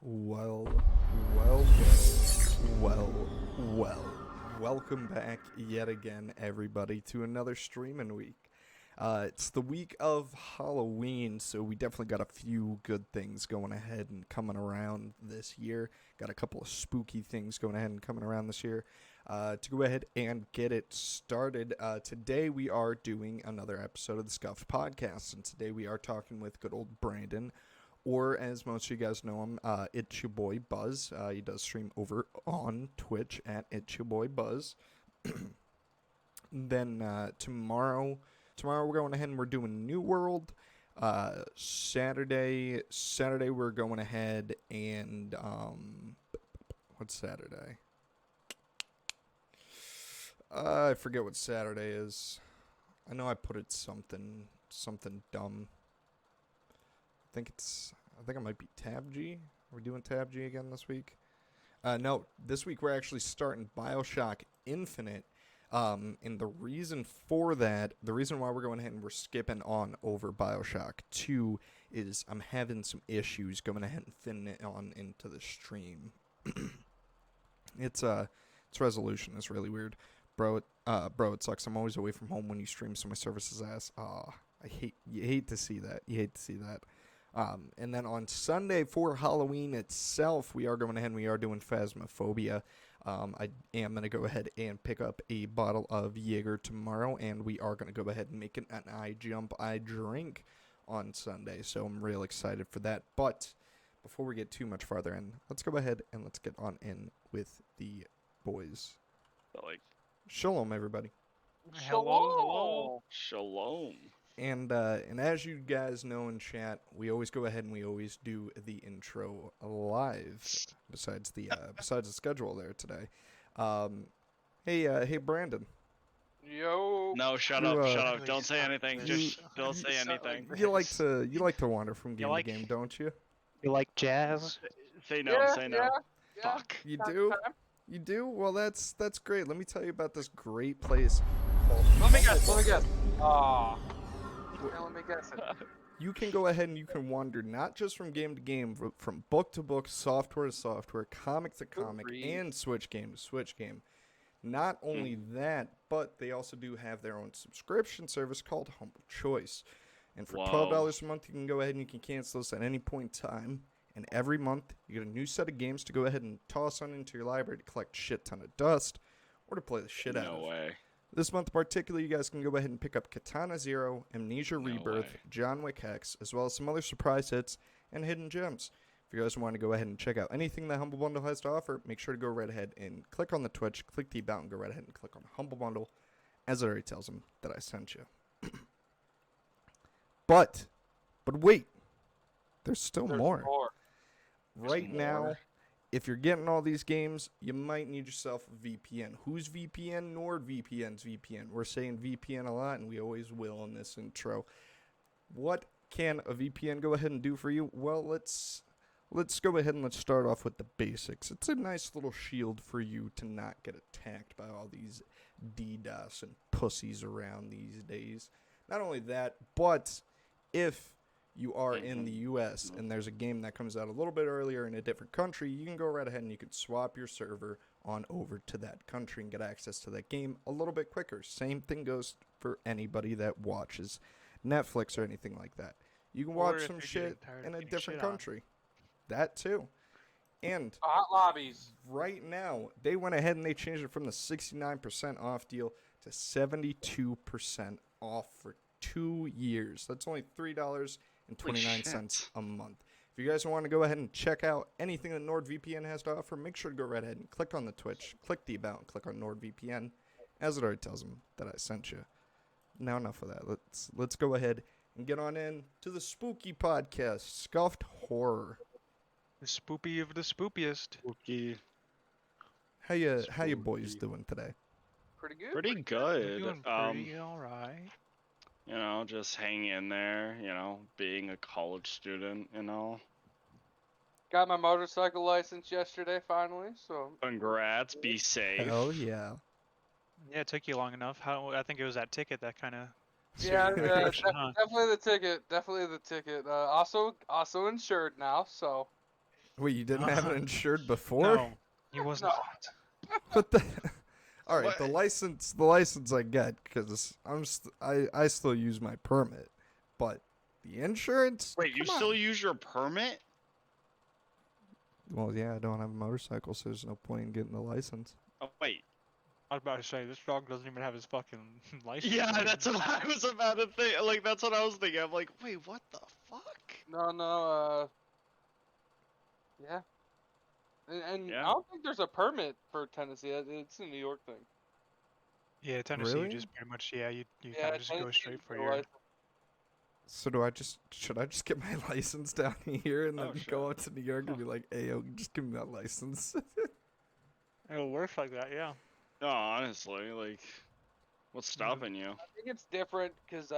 Well. Welcome back yet again, everybody, to another streaming week. It's the week of Halloween, so we definitely got a few good things going ahead and coming around this year. Got a couple of spooky things going ahead and coming around this year. To go ahead and get it started, today we are doing another episode of the Scuffed podcast, and today we are talking with good old Brandon, or as most of you guys know him, it's your boy Buzz. He does stream over on Twitch at it's your boy Buzz. Then tomorrow we're going ahead and we're doing New World. Saturday we're going ahead and what's Saturday? I forget what Saturday is. I know I put it something dumb. I think it might be Tab G. Are we doing Tab G again this week? No, this week we're actually starting BioShock Infinite. And the reason for that, the reason why we're going ahead and we're skipping on over BioShock 2 is I'm having some issues going ahead and fitting it on into the stream. Its resolution is really weird. Bro, it sucks. I'm always away from home when you stream, so my service is ass. You hate to see that. And then on Sunday for Halloween itself, we are going ahead and we are doing Phasmophobia. I am going to go ahead and pick up a bottle of Jaeger tomorrow, and we are going to go ahead and make it an I drink on Sunday. So I'm real excited for that. But before we get too much farther in, let's go ahead and let's get on in with the boys. Shalom, everybody. Hello. Shalom. And as you guys know in chat, we always go ahead and we always do the intro live. Besides the schedule there today. Hey Brandon. Yo. No, shut up. Don't say anything. Just don't say anything. You like to wander from game to game, don't you? You like jazz? Say no. Yeah. Fuck. You do? You do? Well, that's great. Let me tell you about this great place called. Let me guess. Aw. Yeah, let me guess it. You can go ahead and you can wander not just from game to game, from book to book, software to software, comic to comic, and Switch game to Switch game. Not only that, but they also do have their own subscription service called Humble Choice. And for $12 a month, you can go ahead and you can cancel this at any point in time. And every month, you get a new set of games to go ahead and toss on into your library to collect a shit ton of dust, or to play the shit out of. No way. This month in particular, you guys can go ahead and pick up Katana Zero, Amnesia Rebirth, way. John Wick Hex, as well as some other surprise hits and hidden gems. If you guys want to go ahead and check out anything the Humble Bundle has to offer, make sure to go right ahead and click on the Twitch, click the about, and go right ahead and click on Humble Bundle, as it already tells them that I sent you. But wait, there's still more. Right now, if you're getting all these games, you might need yourself a VPN. Who's VPN? NordVPN's VPN. We're saying VPN a lot, and we always will in this intro. What can a VPN go ahead and do for you? Well, let's go ahead and let's start off with the basics. It's a nice little shield for you to not get attacked by all these DDoS and pussies around these days. Not only that, but if you are in the U.S. and there's a game that comes out a little bit earlier in a different country, you can go right ahead and you can swap your server on over to that country and get access to that game a little bit quicker. Same thing goes for anybody that watches Netflix or anything like that. You can watch some shit in a different country. That too. And Hot lobbies. right now, they went ahead and they changed it from the 69% off deal to 72% off for 2 years. That's only $3.29 a month. If you guys want to go ahead and check out anything that NordVPN has to offer, make sure to go right ahead and click on the Twitch, click the about, and click on NordVPN, as it already tells them that I sent you. Now enough of that. Let's go ahead and get on in to the spooky podcast, Scuffed Horror. The spoopy of the spoopiest. Spooky. How you boys doing today? Pretty good. Pretty We're good. doing pretty alright. You know, just hang in there, you know, being a college student, you know. Got my motorcycle license yesterday finally, so. Congrats, be safe. Hell yeah. Yeah, it took you long enough. I think it was that ticket that kind of. Yeah, definitely the ticket. Also insured now, so. Wait, you didn't have it insured before? No, he wasn't. What the? All right, What? the license I get because I still use my permit, but the insurance. Wait, you Come still on. use your permit? Well, yeah, I don't have a motorcycle, so there's no point in getting the license. Oh wait. I was about to say this dog doesn't even have his fucking license. Yeah, plate. that's what I was about to think. Like that's what I was thinking. I'm like, wait, what the fuck? No. Yeah. And Yeah. I don't think there's a permit for Tennessee. It's a New York thing. Yeah, Tennessee, Really? you just pretty much you Yeah, kind of just go Tennessee straight for is the your. license. So should I just get my license down here and then Oh, go sure. out to New York and be like, "Hey, yo, just give me that license." It'll work like that, yeah. No, honestly, like, what's stopping you? I think it's different because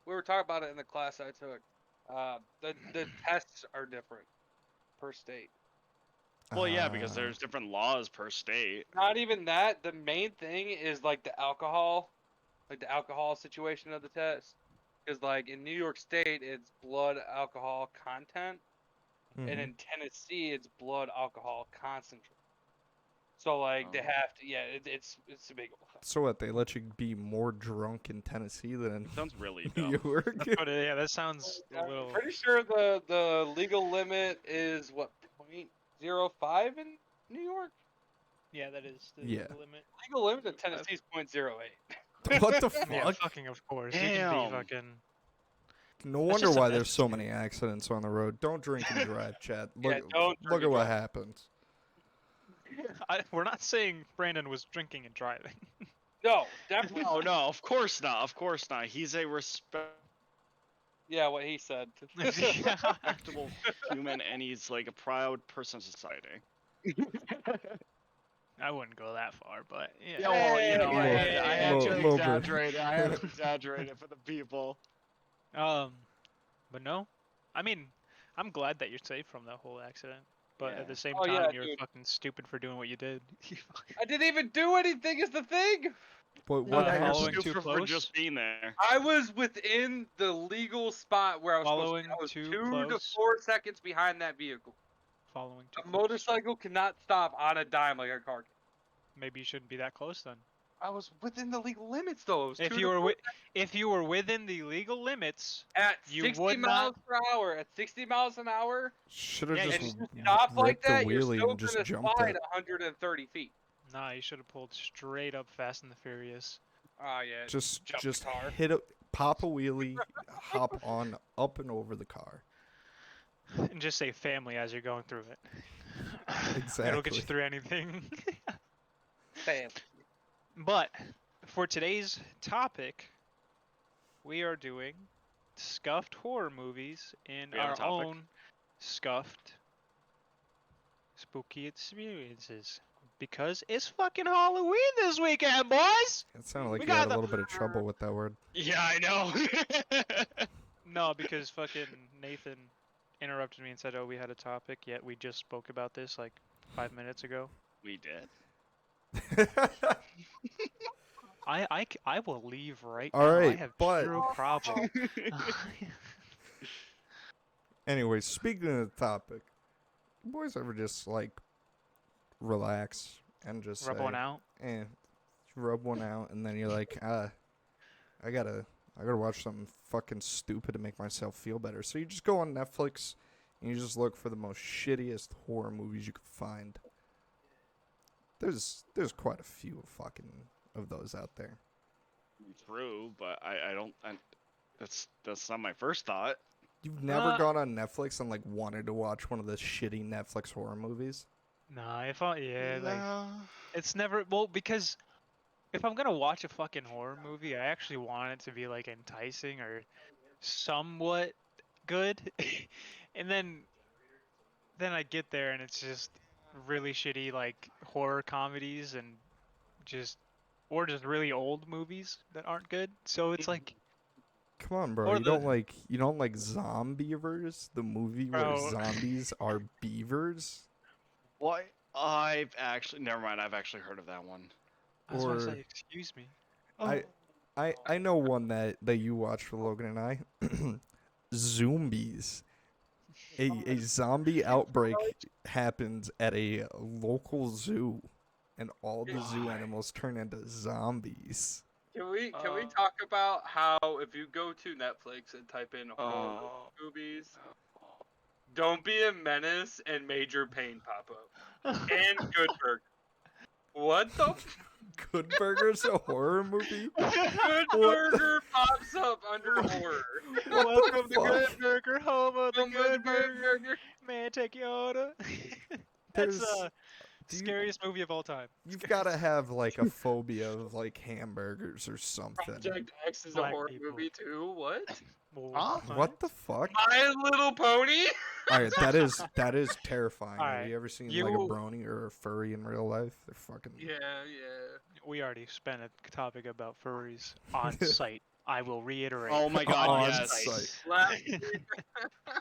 we were talking about it in the class I took. The tests are different per state. Well, yeah, because Ah. there's different laws per state. Not even that. The main thing is like the alcohol situation of the test. Because like in New York State, it's blood alcohol content, and Mhm. in Tennessee, it's blood alcohol concentrate. So like they Oh. have to, yeah, it's a big. So what? They let you be more drunk in Tennessee than in Sounds really New dumb. York? But yeah, that sounds a I'm little. pretty sure the legal limit is what, 0.05 in New York. Yeah, that is the Yeah. limit. Legal limit in Tennessee is 0.08. What the Yeah, fuck? fucking of course. You can Damn. be fucking. No That's wonder just why a there's so message. many accidents on the road. Don't drink and drive, chat. Yeah, don't Look drink at and what drive. happens. We're not saying Brandon was drinking and driving. No, definitely. No, not. no, of course not. Of course not. He's a Yeah, what he said. Yeah. respectable human, and he's like a proud person of society. I wouldn't go that far, but yeah. Yeah, well, you know, I Hey, had, I had to little bit. exaggerate it. I had to exaggerate it for the people. But no, I mean, I'm glad that you're safe from that whole accident. But Yeah. at the same Oh, time, yeah, you're dude. fucking stupid for doing what you did. I didn't even do anything. Is the thing. But what Yeah, you're following too stupid for close? just being there. I was within the legal spot where I was supposed to be. Following I was too 2 to close? 4 seconds behind that vehicle. Following too A close. motorcycle cannot stop on a dime like a car can. Maybe you shouldn't be that close then. I was within the legal limits though. It was If 2 you to were 4 if you were within the legal limits, at you 60 would miles not. per hour. At 60 miles an hour, should have Yeah, just and you stop like ripped the that, you're wheelie still and just gonna jumped slide it. 130 feet. Nah, you should have pulled straight up Fast and the Furious. Oh yeah. Just Jump the car. hit a pop a wheelie, hop on up and over the car. And just say family as you're going through it. It'll get Exactly. you through anything. Bam. But for today's topic, we are doing scuffed horror movies in We have a our topic? own scuffed spooky experiences. Because it's fucking Halloween this weekend, boys! It sounded like We you had got a little bit of trouble with that word. Yeah, I know. No, because fucking Nathan interrupted me and said, "Oh, we had a topic." Yet we just spoke about this like 5 minutes ago. We did. I will leave right All now. I right, have but- zero problem. Anyway, speaking of the topic, you boys ever just like relax and just Rub say, one out. rub one out, and then you're like, I gotta watch something fucking stupid to make myself feel better. So you just go on Netflix and you just look for the most shittiest horror movies you could find. There's quite a few fucking of those out there. True, but I don't. That's not my first thought. You've never gone on Netflix and like wanted to watch one of the shitty Netflix horror movies? Nah, if I like No. it's never because if I'm gonna watch a fucking horror movie, I actually want it to be like enticing or somewhat good, and then I get there and it's just really shitty like horror comedies and just really old movies that aren't good. So it's like, Come on, bro. Or You the- don't like Zombievers, the movie where Bro. zombies are beavers? What? I've actually never mind. I've actually heard of that one. I was about to Or- say, excuse me. I know one that you watched with Logan and I. Zombies. A zombie outbreak happens at a local zoo, and all the zoo Why? animals turn into zombies. Can we Uh, talk about how if you go to Netflix and type in horror Oh. movies, Don't Be a Menace and Major Pain pop up, and Good Burger. What the Good Burger's a horror movie? Good What Burger pops up under horror? What Welcome the to Good fuck? Burger, home of the Home of the Good Good Burger. Burger. Man, take your order. That's There's do you scariest movie of all time. you've got to have like a phobia of like hamburgers or something. Project X is a Black horror people. movie too. What? Huh? What the fuck? My Little Pony. All right, that is terrifying. Have Alright, you ever seen like you- a brony or a furry in real life? They're fucking Yeah, yeah. We already spent a topic about furries on site. I will reiterate. Oh my god, On yes. site. Last,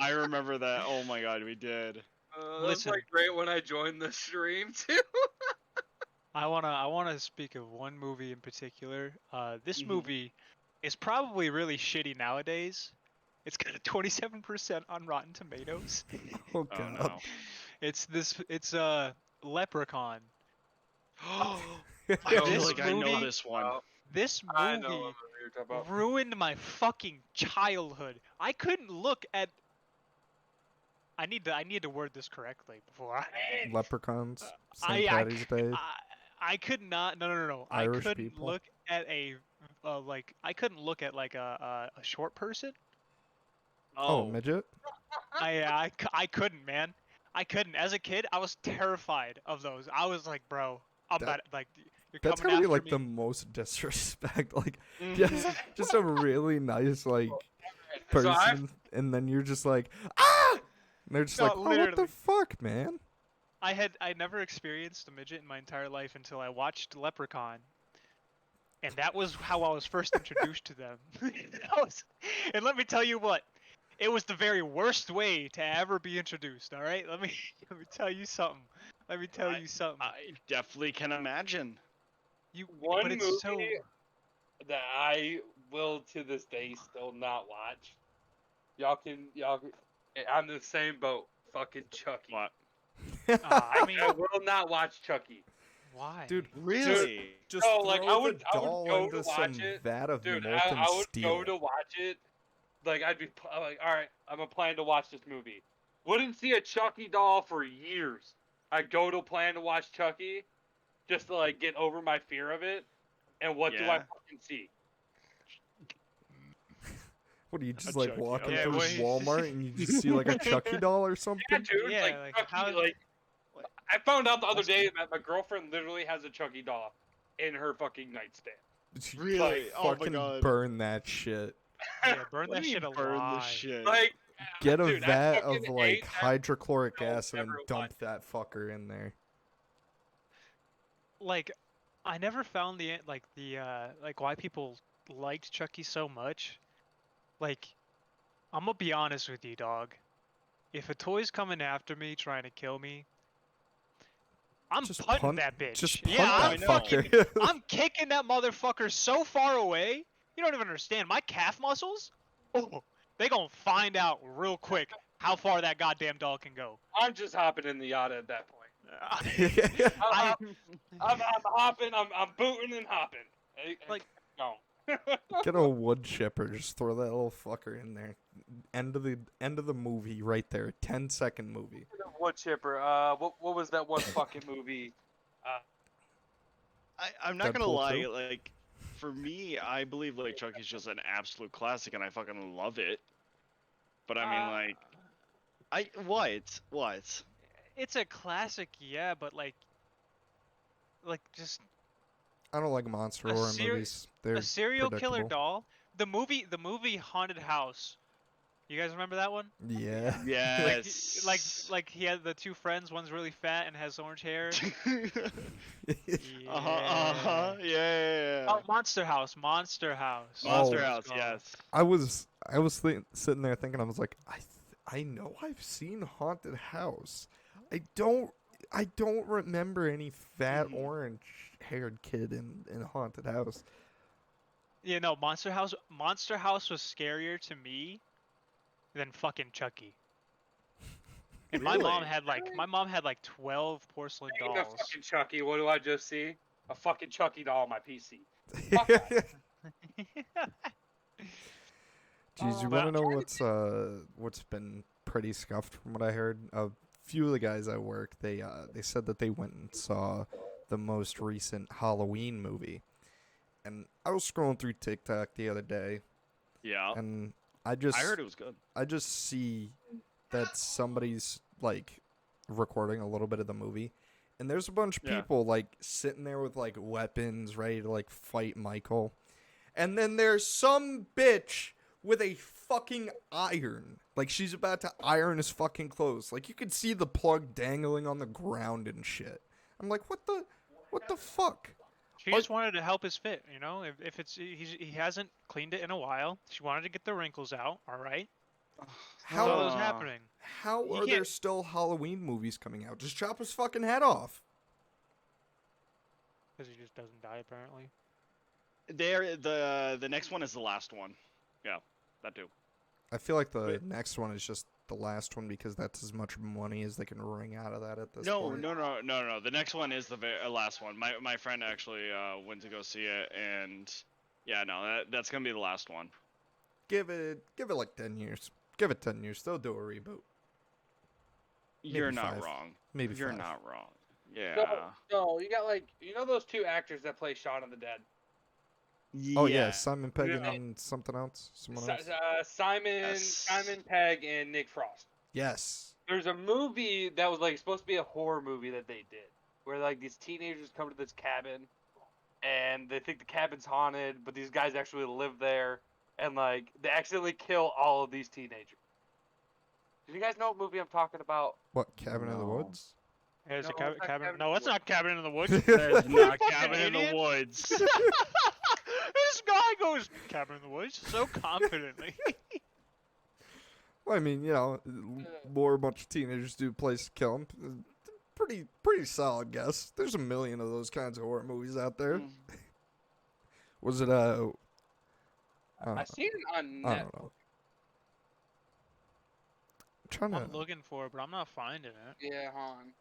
I remember that. Oh my god, we did. that's Listen. like great when I joined the stream too. I wanna speak of one movie in particular. This Mhm. movie is probably really shitty nowadays. It's got a 27% on Rotten Tomatoes. Oh Oh god. no. It's Leprechaun. I This feel like I know movie- this one. This I know movie what you're talking about. ruined my fucking childhood. I couldn't look at. I need to word this correctly before I. Leprechauns, I- St. I Patty's c- Day. I could not. No. Irish I couldn't people? look at a like. I couldn't look at like a short person. Oh, midget? I couldn't, man. I couldn't. As a kid, I was terrified of those. I was like, bro, I'm That- about like you're That's coming gotta be after like me. the most disrespect. Like Mhm. just a really nice like So I've person, and then you're just like ah. And they're just No, like, oh, what the literally. fuck, man? I never experienced a midget in my entire life until I watched Leprechaun. And that was how I was first introduced to them. And let me tell you what, it was the very worst way to ever be introduced, all right? Let me tell you something. Let me tell you something. I definitely can imagine. one but it's movie so that I will to this day still not watch. Y'all can I'm in the same boat. Fucking Chucky. What? I mean, I will not watch Chucky. why? Dude, Really? just No, throw like, the I would doll go into to some watch it. vat of Dude, molten I would steel. go to watch it. Like I'd be like, all right, I'm gonna plan to watch this movie. Wouldn't see a Chucky doll for years. I'd go to plan to watch Chucky, just to like get over my fear of it. And what do I Yeah. fucking see? What do you just A like Chucky. walking Yeah, through wait. Walmart and you just see like a Chucky doll or something? Yeah, dude. Yeah, like, like, Chucky, how- like I found out the other That's- day that my girlfriend literally has a Chucky doll in her fucking nightstand. Really? Oh my Fucking god. burn that shit. Yeah, burn What that do you shit mean burn alive. this shit? Like, Get a dude, I vat of fucking like hate that. hydrochloric Don't acid and ever dump watch that fucker in there. Like, I never found the like why people liked Chucky so much. Like, I'm gonna be honest with you, dog. If a toy's coming after me trying to kill me, I'm Just punting punt- that bitch. Just yeah, punt I'm that fucking, fucker. I'm kicking that motherfucker so far away. You don't even understand. My calf muscles, oh, they gonna find out real quick how far that goddamn dog can go. I'm just hopping in the yacht at that point. I- I'm hopping. I'm booting and hopping. Like- no. Get a wood chipper. Just throw that little fucker in there. End of the movie right there. 10-second movie. Wood chipper. What was that one fucking movie? I'm not gonna Deadpool lie, 2? like, for me, I believe like Chucky's just an absolute classic, and I fucking love it. But I mean, like, what? It's a classic, yeah, but like just I don't like monster A horror seri- movies. They're a serial killer predictable. doll. The movie Haunted House. You guys remember that one? Yeah. Yes. Like he had the two friends. One's really fat and has orange hair. Yeah. Oh, Monster House. Monster House. Monster Oh. House, yes. I was sitting there thinking, I was like, I know I've seen Haunted House. I don't remember any fat Mhm. orange haired kid in Haunted House. Yeah, no, Monster House. Monster House was scarier to me than fucking Chucky. And Really? my mom had like 12 porcelain Speaking of dolls. fucking Chucky, what do I just see? A fucking Chucky doll on my PC. Fuck that. Jeez, you But- want to know what's been pretty scuffed from what I heard? A few of the guys at work, they said that they went and saw the most recent Halloween movie. And I was scrolling through TikTok the other day, Yeah. and I heard it was good. I just see that somebody's like recording a little bit of the movie, and there's a bunch of Yeah. people like sitting there with like weapons ready to like fight Michael. And then there's some bitch with a fucking iron. Like she's about to iron his fucking clothes. Like you could see the plug dangling on the ground and shit. I'm like, what the fuck? She just wanted to help his fit, you know. If it's he hasn't cleaned it in a while, she wanted to get the wrinkles out. All right. How That's what was happening. How You are there can't- still Halloween movies coming out? Just chop his fucking head off. Because he just doesn't die apparently. The next one is the last one. Yeah, that too. I feel like the Wait. next one is just the last one because that's as much money as they can wring out of that at this No, point. no. The next one is the last one. My friend actually went to go see it, and yeah, no, that's gonna be the last one. Give it like 10 years. Give it 10 years. They'll do a reboot. You're Maybe not 5. wrong. Maybe You're 5. not wrong. Yeah. No, you got like those two actors that play Shaun of the Dead. Oh yeah, Simon Pegg Yeah. and something else. Someone else. Simon Pegg and Nick Frost. Yes. There's a movie that was like supposed to be a horror movie that they did, where like these teenagers come to this cabin, and they think the cabin's haunted, but these guys actually live there, and like they accidentally kill all of these teenagers. Do you guys know what movie I'm talking about? What, Cabin in the No. Woods? There's No, a cabin. it's not cabin. Cabin in No, the it's not cabin in the woods. There's not Fucking cabin in the idiot. woods. This guy goes cabin in the woods so confidently. Well, I mean, you know, lure a bunch of teenagers to a place to kill them. Pretty solid guess. There's a million of those kinds of horror movies out there. Mm. Was it I don't I seen it on know. I Netflix. don't know. I'm trying I'm to. looking for it, but I'm not finding it. Yeah, hon.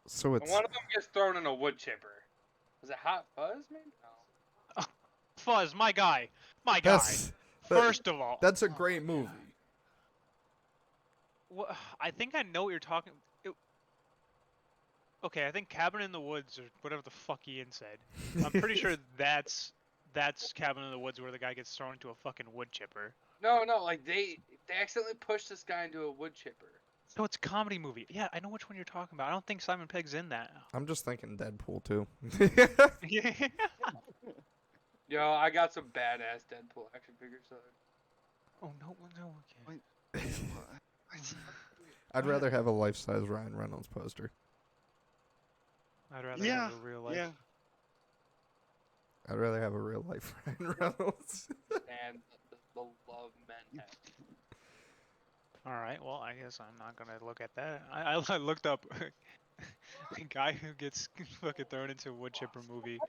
So And it's. one of them gets thrown in a wood chipper. Was it Hot Fuzz, maybe? No. Fuzz, my guy, my guy. That- First of all, That's a great movie. I think I know what you're talking. Okay, I think Cabin in the Woods or whatever the fuck Ian said. I'm pretty sure that's Cabin in the Woods where the guy gets thrown into a fucking wood chipper. No, like they accidentally pushed this guy into a wood chipper. So it's a comedy movie. Yeah, I know which one you're talking about. I don't think Simon Pegg's in that. I'm just thinking Deadpool too. Yeah. Yo, I got some badass Deadpool action figures. So. Oh no, okay. I'd rather have a life-size Ryan Reynolds poster. I'd rather Yeah, have a real life. yeah. I'd rather have a real life Ryan Reynolds. And the love men have. All right. Well, I guess I'm not gonna look at that. I looked up a guy who gets fucking thrown into a wood chipper movie,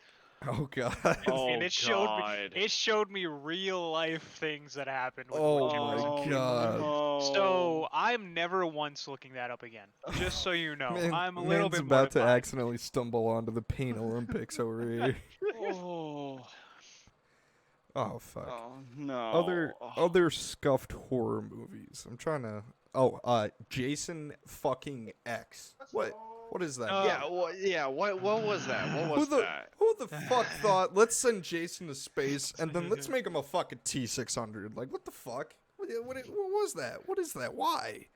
Oh god. Oh, and it showed me real life things that happened with Oh wood chippers. my God. No. So I'm never once looking that up again. Just so you know, Man, I'm a little man's bit about to mortified. accidentally stumble onto the Pain Olympics over here. Oh. Oh fuck. Oh no. Other scuffed horror movies. I'm trying to. Jason fucking X. What is that? Yeah. What was that? What was that? Who the fuck thought, let's send Jason to space and then let's make him a fucking T-600? Like, what the fuck? What was that? What is that? Why?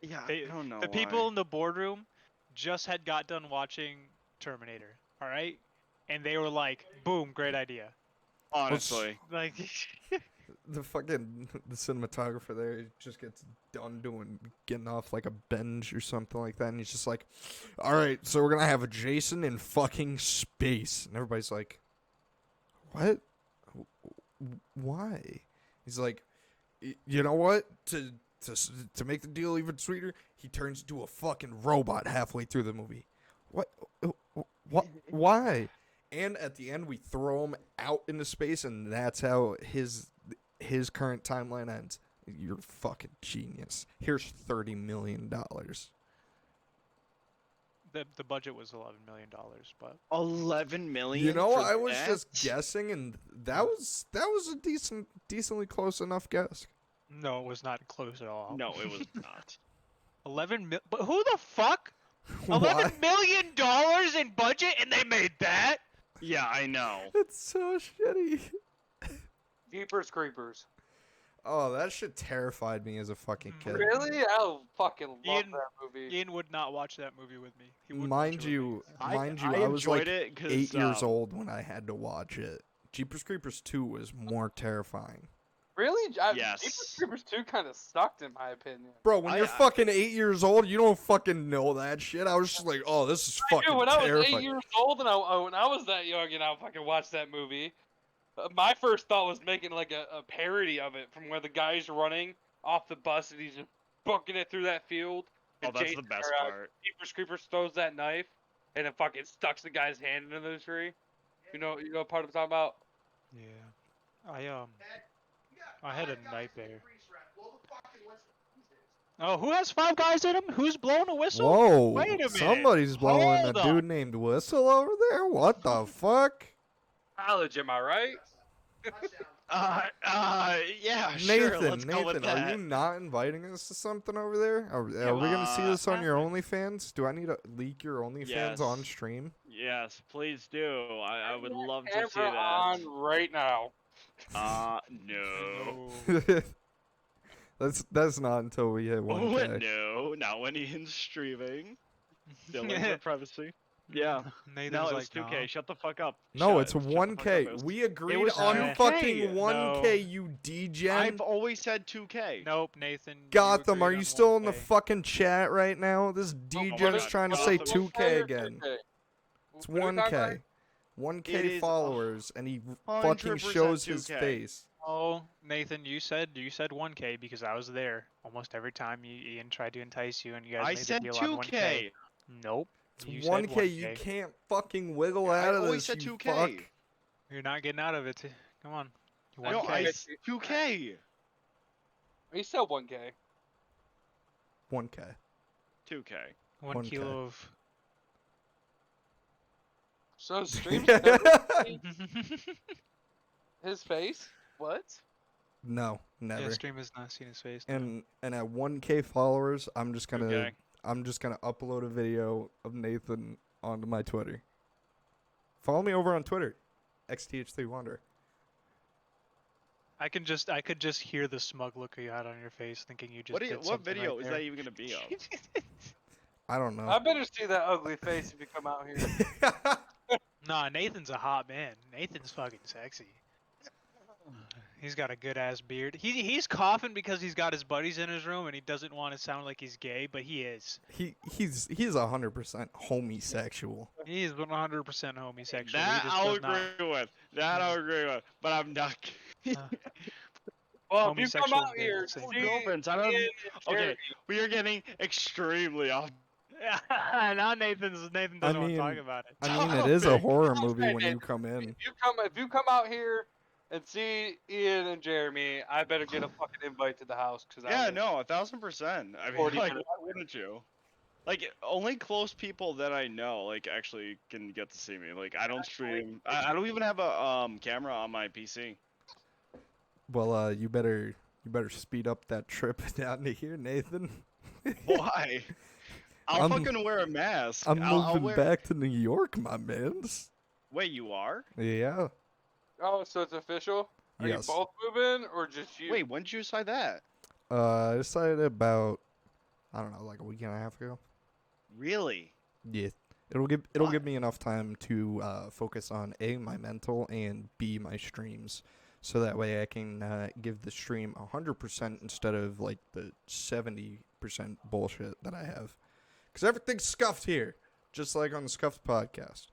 Yeah, They- I don't know. The people in the boardroom just had got done watching Terminator. All right, and they were like, "Boom, great idea." honestly. Like, The cinematographer there just gets done getting off like a bench or something like that, and he's just like, all right, so we're gonna have a Jason in fucking space, and everybody's like, what? Why? He's like, you know what? To make the deal even sweeter, he turns into a fucking robot halfway through the movie. What? Why? And at the end, we throw him out into space, and that's how his current timeline ends. You're a fucking genius. Here's $30 million. The budget was $11 million, but 11 million. You know, for I was that? just guessing, and that was a decently close enough guess. no, it was not close at all. No, it was not. 11 mil. But who the fuck? Why? $11 million in budget, and they made that? Yeah, I know. It's so shitty. Jeepers Creepers. Oh, that shit terrified me as a fucking kid. Really? I fucking love Ian- that movie. Ian would not watch that movie with me. He wouldn't Mind watch it with you, me. I was like enjoyed it 'cause, 8 years old when I had to watch it. Jeepers Creepers 2 was more terrifying. Really? Yes. Jeepers Creepers 2 kind of sucked in my opinion. Bro, when you're fucking 8 years old, you don't fucking know that shit. I was just like, oh, this is fucking Dude, when I was terrifying. 8 years old and when I was that young and I fucking watched that movie, my first thought was making like a parody of it from where the guy's running off the bus and he's just booking it through that field. Oh, and that's the best part. Jeepers Creepers throws that knife and it fucking stucks the guy's hand into the tree. You know what part I'm talking about? Yeah. I had a nightmare. Oh, who has 5 guys in him? Who's blowing a whistle? Whoa, Wait a minute. somebody's blowing Hold a up. dude named Whistle over there? What the fuck? College, am I right? Yeah, sure. Let's go with Nathan, are that. you not inviting us to something over there? Are we gonna see this on your OnlyFans? Do I need to leak your OnlyFans on Yes. stream? Yes, please do. I would love to see Camera that. on right now. No. that's not until we hit Oh, 1K. no, not when Ian's streaming. Dylan for privacy. Yeah. Nathan's No, it like, was 2K. no. Shut the fuck up. No, Shut- it's shut the fuck up, 1K. Oz. We agreed was on 2K. fucking No. 1K, you degen. I've always said 2K. Nope, Nathan. you Gotham, are agreed you on still in the 1K. fucking chat right now? This my degen is God, trying to say Gotham. 2K again. It's What are we talking about? 1K. 1K It is followers, and he fucking 100% shows his 2K. face. Oh, Nathan, you said 1K because I was there almost every time Ian tried to entice you, and you guys I made said the deal on 1K. 2K. Nope. It's You said 1K. You 1K. can't fucking wiggle Yeah, I out of always this, said you 2K. fuck. You're not getting out of it. Come on. No, 1K. I 2K. He said 1K. 1K. 2K. 1 1K. kilo of. So streams his face? What? No, Yeah, never. stream has not seen his face. no. And at 1K followers, I'm just gonna 2K. upload a video of Nathan onto my Twitter. Follow me over on Twitter, XTH3Wonder. I could just hear the smug look you had on your face, thinking you just. What, did what something video right is there. that even gonna be of? I don't know. I better see that ugly face if you come out here. Nah, Nathan's a hot man. Nathan's fucking sexy. He's got a good ass beard. He's coughing because he's got his buddies in his room and he doesn't want to sound like he's gay, but he is. He's 100% homosexual. He is 100% homosexual. That he just I'll does not. agree with. That I'll agree with. But I'm not. Well, if you come Homosexual out here, dancing. see Girlfriends, I don't. Ian and Okay, Jeremy. we are getting extremely off. Now Nathan doesn't want to talk about it. I mean, it is a horror Topic. movie when you come in. If you come out here and see Ian and Jeremy, I better get a fucking invite to the house because Yeah, no, 1,000%. I mean, 40 like, minutes. why wouldn't you? Like, only close people that I know, like, actually can get to see me. Like, I don't stream. I don't even have a camera on my PC. Well, you better speed up that trip down to here, Nathan. Why? I'll I'm- fucking wear a mask. I'm I'll moving wear... back to New York, my mans. Wait, you are? Yeah. Oh, so it's official? Are Yes. you both moving or just you? Wait, when did you decide that? I decided about, I don't know, like a week and a half ago. Really? Yeah. It'll give me enough time to focus on A, my mental, and B, my streams. So that way I can give the stream 100% instead of like the 70% bullshit that I have. Because everything's scuffed here, just like on the Scuffed podcast.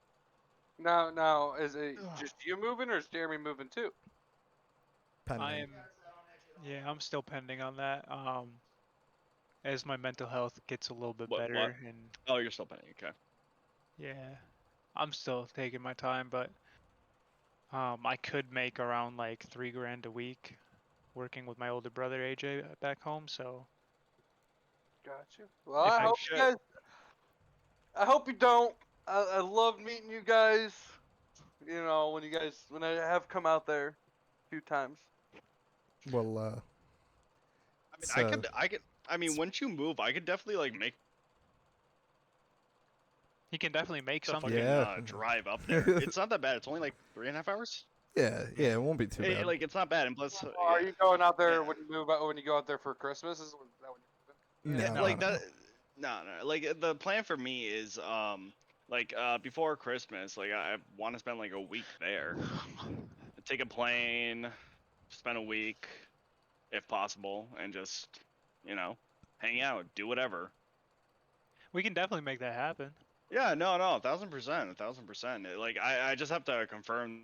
Now, is it just you moving or is Jeremy moving too? Pending. I'm still pending on that. As my mental health gets a little bit What- better, what? and Oh, you're still pending. Okay. yeah, I'm still taking my time, but I could make around like $3 grand a week working with my older brother AJ back home. So Got you. Well, If I I- hope you guys. I hope you don't. I love meeting you guys. You know, when I have come out there a few times. Well, I mean, it's, I could. I mean, once you move, I could definitely like make he can definitely make the something. fucking Yeah. drive up there. It's not that bad. It's only like 3.5 hours. yeah, it won't be too bad. Like it's not bad, and plus, Oh, are you going out there yeah. when you move out? When you go out there for Christmas? Is that when you're moving? No, Like no. that. No. Like the plan for me is like before Christmas, like I want to spend like a week there. Take a plane, spend a week, if possible, and just hang out, do whatever. We can definitely make that happen. Yeah, no, 1,000%, 1,000%. Like I just have to confirm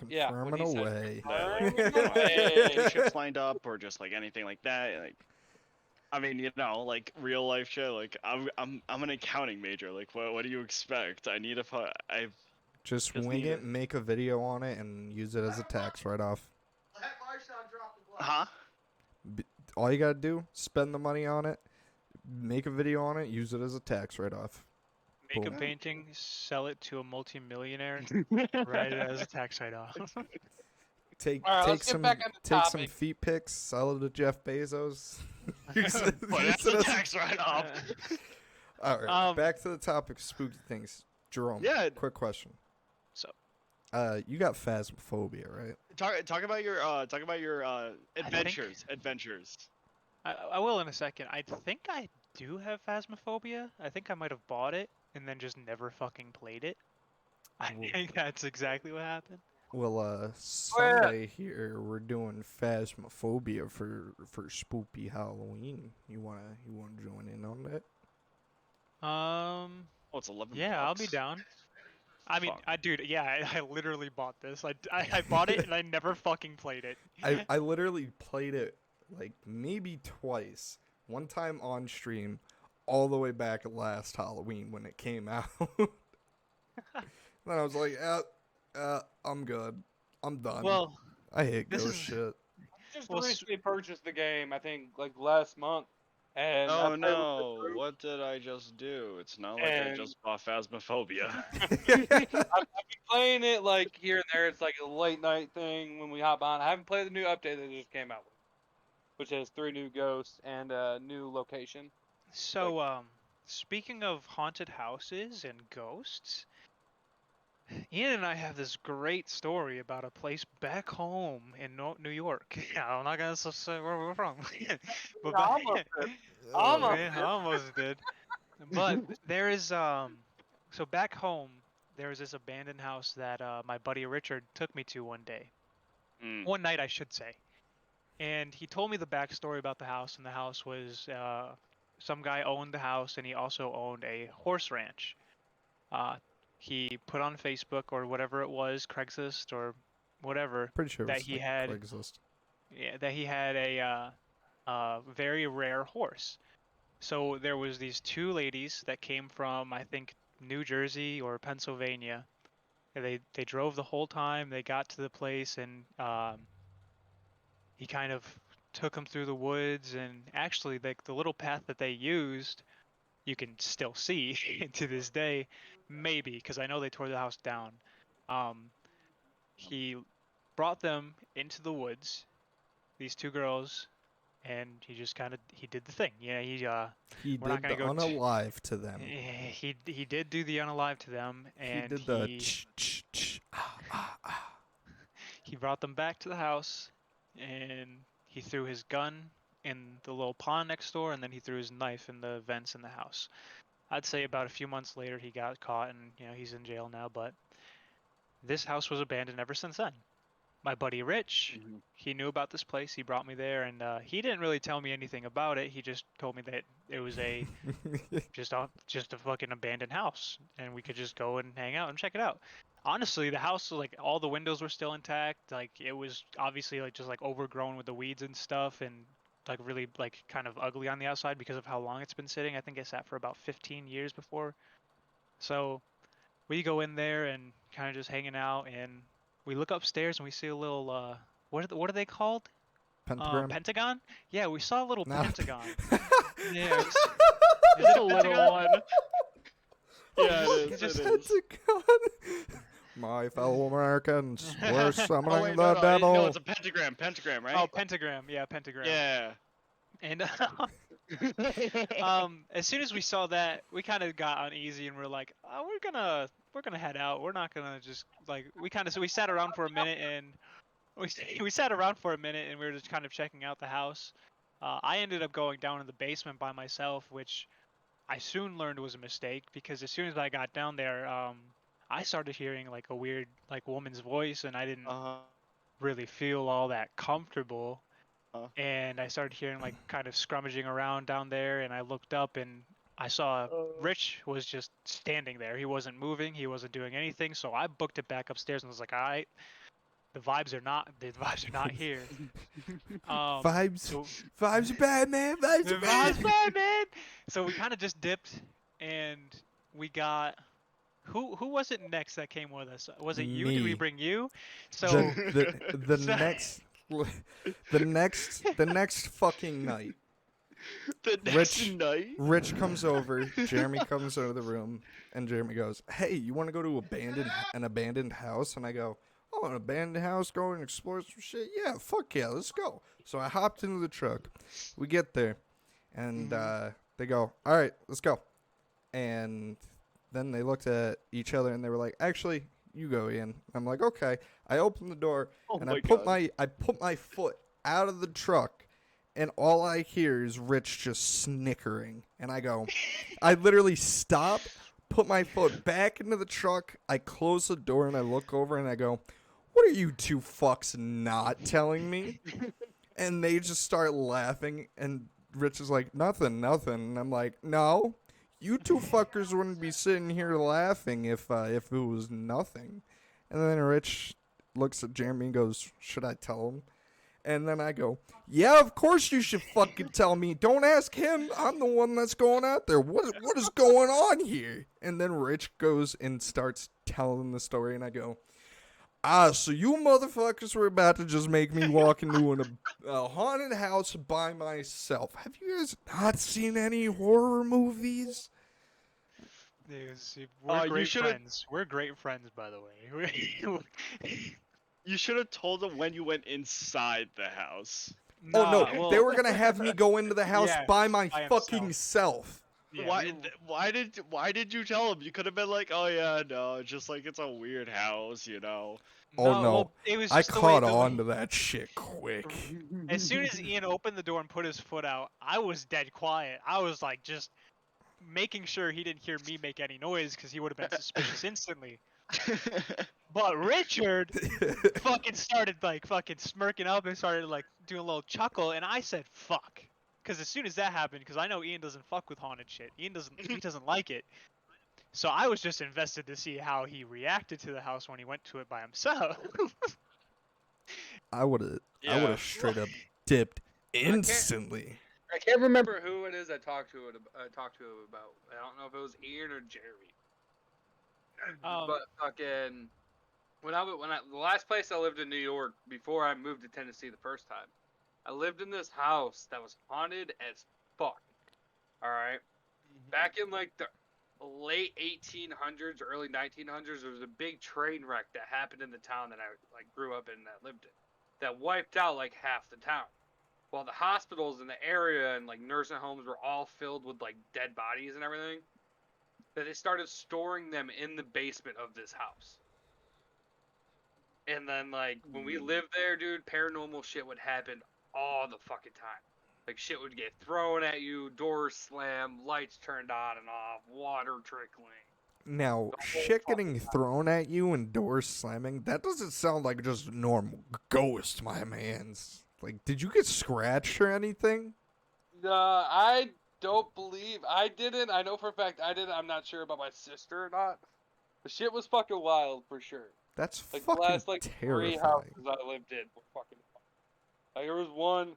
Yeah, Confirm when it he said away. that like Hey. trips lined up or just like anything like that. Like I mean, like real life shit. Like I'm an accounting major. Like what do you expect? I need I Just Just wing need it, it. make a video on it, and use it as a tax write-off. huh? All you gotta do, spend the money on it, make a video on it, use it as a tax write-off. Make a Boom. painting, sell it to a multimillionaire, write it as a tax write-off. Take All right, take let's get some back on the take some topic. feet pics, sell it to Jeff Bezos. Use it- But use that's it a as- tax write-off. All right, Um, back to the topic, spooky things. Jerome, Yeah. quick question. So You got phasmophobia, right? Talk about your adventures. I will in a second. I think I do have Phasmophobia. I think I might have bought it and then just never fucking played it. I Whoa. think that's exactly what happened. Well, Sunday here we're doing phasmophobia for spooky Halloween. You wanna join in on that? Oh, it's 11 Yeah, I'll be bucks. down. I mean, Fuck. dude, yeah, I literally bought this. I bought it and I never fucking played it. I literally played it like maybe twice. One time on stream, all the way back at last Halloween when it came out. Then I was like, I'm good. I'm done. Well, I hate this ghost is- shit. Just Well, recently purchased the game. I think like last month. And I Oh played with no, the group, what did I just do? It's not like I and just bought Phasmophobia. I've been playing it like here and there. It's like a late night thing when we hop on. I haven't played the new update that just came out, which has 3 new ghosts and a new location. so speaking of haunted houses and ghosts, Ian and I have this great story about a place back home in New York. Yeah, I'm not gonna say where we're from, but Yeah, almost did. Almost yeah, did. almost did. But there is so back home there was this abandoned house that my buddy Richard took me to one day, one night I should say, and he told me the backstory about the house. And the house was some guy owned the house, and he also owned a horse ranch. Uh, he put on Facebook or whatever it was, Craigslist or whatever, Pretty sure it that was he like had Craigslist. that he had a very rare horse. So there was these two ladies that came from I think New Jersey or Pennsylvania. And they drove the whole time. They got to the place and he kind of took them through the woods. And actually, like the little path that they used, you can still see to this day. Maybe because I know they tore the house down. Um, he brought them into the woods. These two girls, and he just kind of he did the thing. Yeah, He we're not did gonna the go. unalive to them. He did do the unalive to them, He and did the he brought them back to the house, and he threw his gun in the little pond next door, and then he threw his knife in the vents in the house. I'd say about a few months later he got caught, and he's in jail now. But this house was abandoned ever since then. My buddy Rich, he knew about this place. He brought me there, and he didn't really tell me anything about it. He just told me that it was just a fucking abandoned house, and we could just go and hang out and check it out. Honestly, the house was like all the windows were still intact. Like it was obviously like just like overgrown with the weeds and stuff, and like really like kind of ugly on the outside because of how long it's been sitting. I think it sat for about 15 years before. So we go in there and kind of just hanging out, and we look upstairs and we see a little what are they called? Pentagram. Pentagon? Yeah, we saw a little Not a pentagon. pe- Yeah, is Just it a a little pentagon? one. Yeah, it It is. just- It is. Pentagon. My fellow Americans, we're summoning Oh wait, the no, devil. no, it's a pentagram. Pentagram, right? Oh, pentagram. Yeah, pentagram. Yeah. And as soon as we saw that, we kind of got uneasy and we're like, oh, we're gonna head out. We're not gonna just like we sat around for a minute and we sat around for a minute and we were just kind of checking out the house. I ended up going down in the basement by myself, which I soon learned was a mistake because as soon as I got down there, I started hearing like a weird like woman's voice and I didn't Uh-huh. really feel all that comfortable. Uh. And I started hearing like kind of scrummaging around down there, and I looked up and I saw Rich was just standing there. He wasn't moving, he wasn't doing anything. So I booked it back upstairs and was like, all right, the vibes are not here. Vibes. So Vibes are bad, man. Vibes the are bad. vibes bad, man. So we kind of just dipped, and we got. Who was it next that came with us? Was it you? Did we Me. bring you? So The So- next fucking night, The next Rich- night. Rich comes over, Jeremy comes out of the room, and Jeremy goes, "Hey, you want to go to an abandoned house?" And I go, "Oh, an abandoned house, go and explore some shit? Yeah, fuck yeah, let's go." So I hopped into the truck. We get there, and they go, "All right, let's go." And then they looked at each other and they were like, "Actually, you go in." I'm like, "Okay." I opened the door Oh and my I put God. I put my foot out of the truck, and all I hear is Rich just snickering. And I go, I literally stop, put my foot back into the truck, I close the door, and I look over and I go, "What are you two fucks not telling me?" And they just start laughing, and Rich is like, "Nothing, nothing." And I'm like, "No, you two fuckers wouldn't be sitting here laughing if it was nothing." And then Rich looks at Jeremy and goes, "Should I tell him?" And then I go, "Yeah, of course you should fucking tell me. Don't ask him. I'm the one that's going out there. What is going on here?" And then Rich goes and starts telling the story, and I go, so you motherfuckers were about to just make me walk into a haunted house by myself. Have you guys not seen any horror movies? we're You great should've- friends. We're great friends, by the way. You should have told them when you went inside the house. Oh no, Nah, they well, were gonna have me go into the house Yeah, by my by fucking himself. self. yeah, why? we- Why did you tell them? You could have been like, "Oh yeah, no, just like it's a weird house, you know." Oh, no. well, it was I just the way caught the- on to that shit quick. As soon as Ian opened the door and put his foot out, I was dead quiet. I was like just making sure he didn't hear me make any noise because he would have been suspicious instantly. But Richard fucking started like fucking smirking up and started like doing a little chuckle, and I said fuck. Because as soon as that happened, because I know Ian doesn't fuck with haunted shit. He doesn't like it. So I was just invested to see how he reacted to the house when he went to it by himself. I would have Yeah. straight up dipped instantly. I can't remember who it is I talked to him about. I don't know if it was Ian or Jeremy. But fucking the last place I lived in New York before I moved to Tennessee the first time, I lived in this house that was haunted as fuck. All right, back in like the late 1800s, early 1900s, there was a big train wreck that happened in the town that I like grew up in, that lived in, that wiped out like half the town. While the hospitals in the area and like nursing homes were all filled with like dead bodies and everything, that they started storing them in the basement of this house. And then like when we lived there, dude, paranormal shit would happen all the fucking time. Like shit would get thrown at you, doors slammed, lights turned on and off, water trickling. Now, The whole shit fucking getting time. thrown at you and doors slamming, that doesn't sound like just a normal ghost, my mans. Like, did you get scratched or anything? I don't believe I didn't. I know for a fact I didn't. I'm not sure about my sister or not. The shit was fucking wild for sure. That's Like fucking the last like 3 terrifying. houses I lived in were fucking wild. Like there was one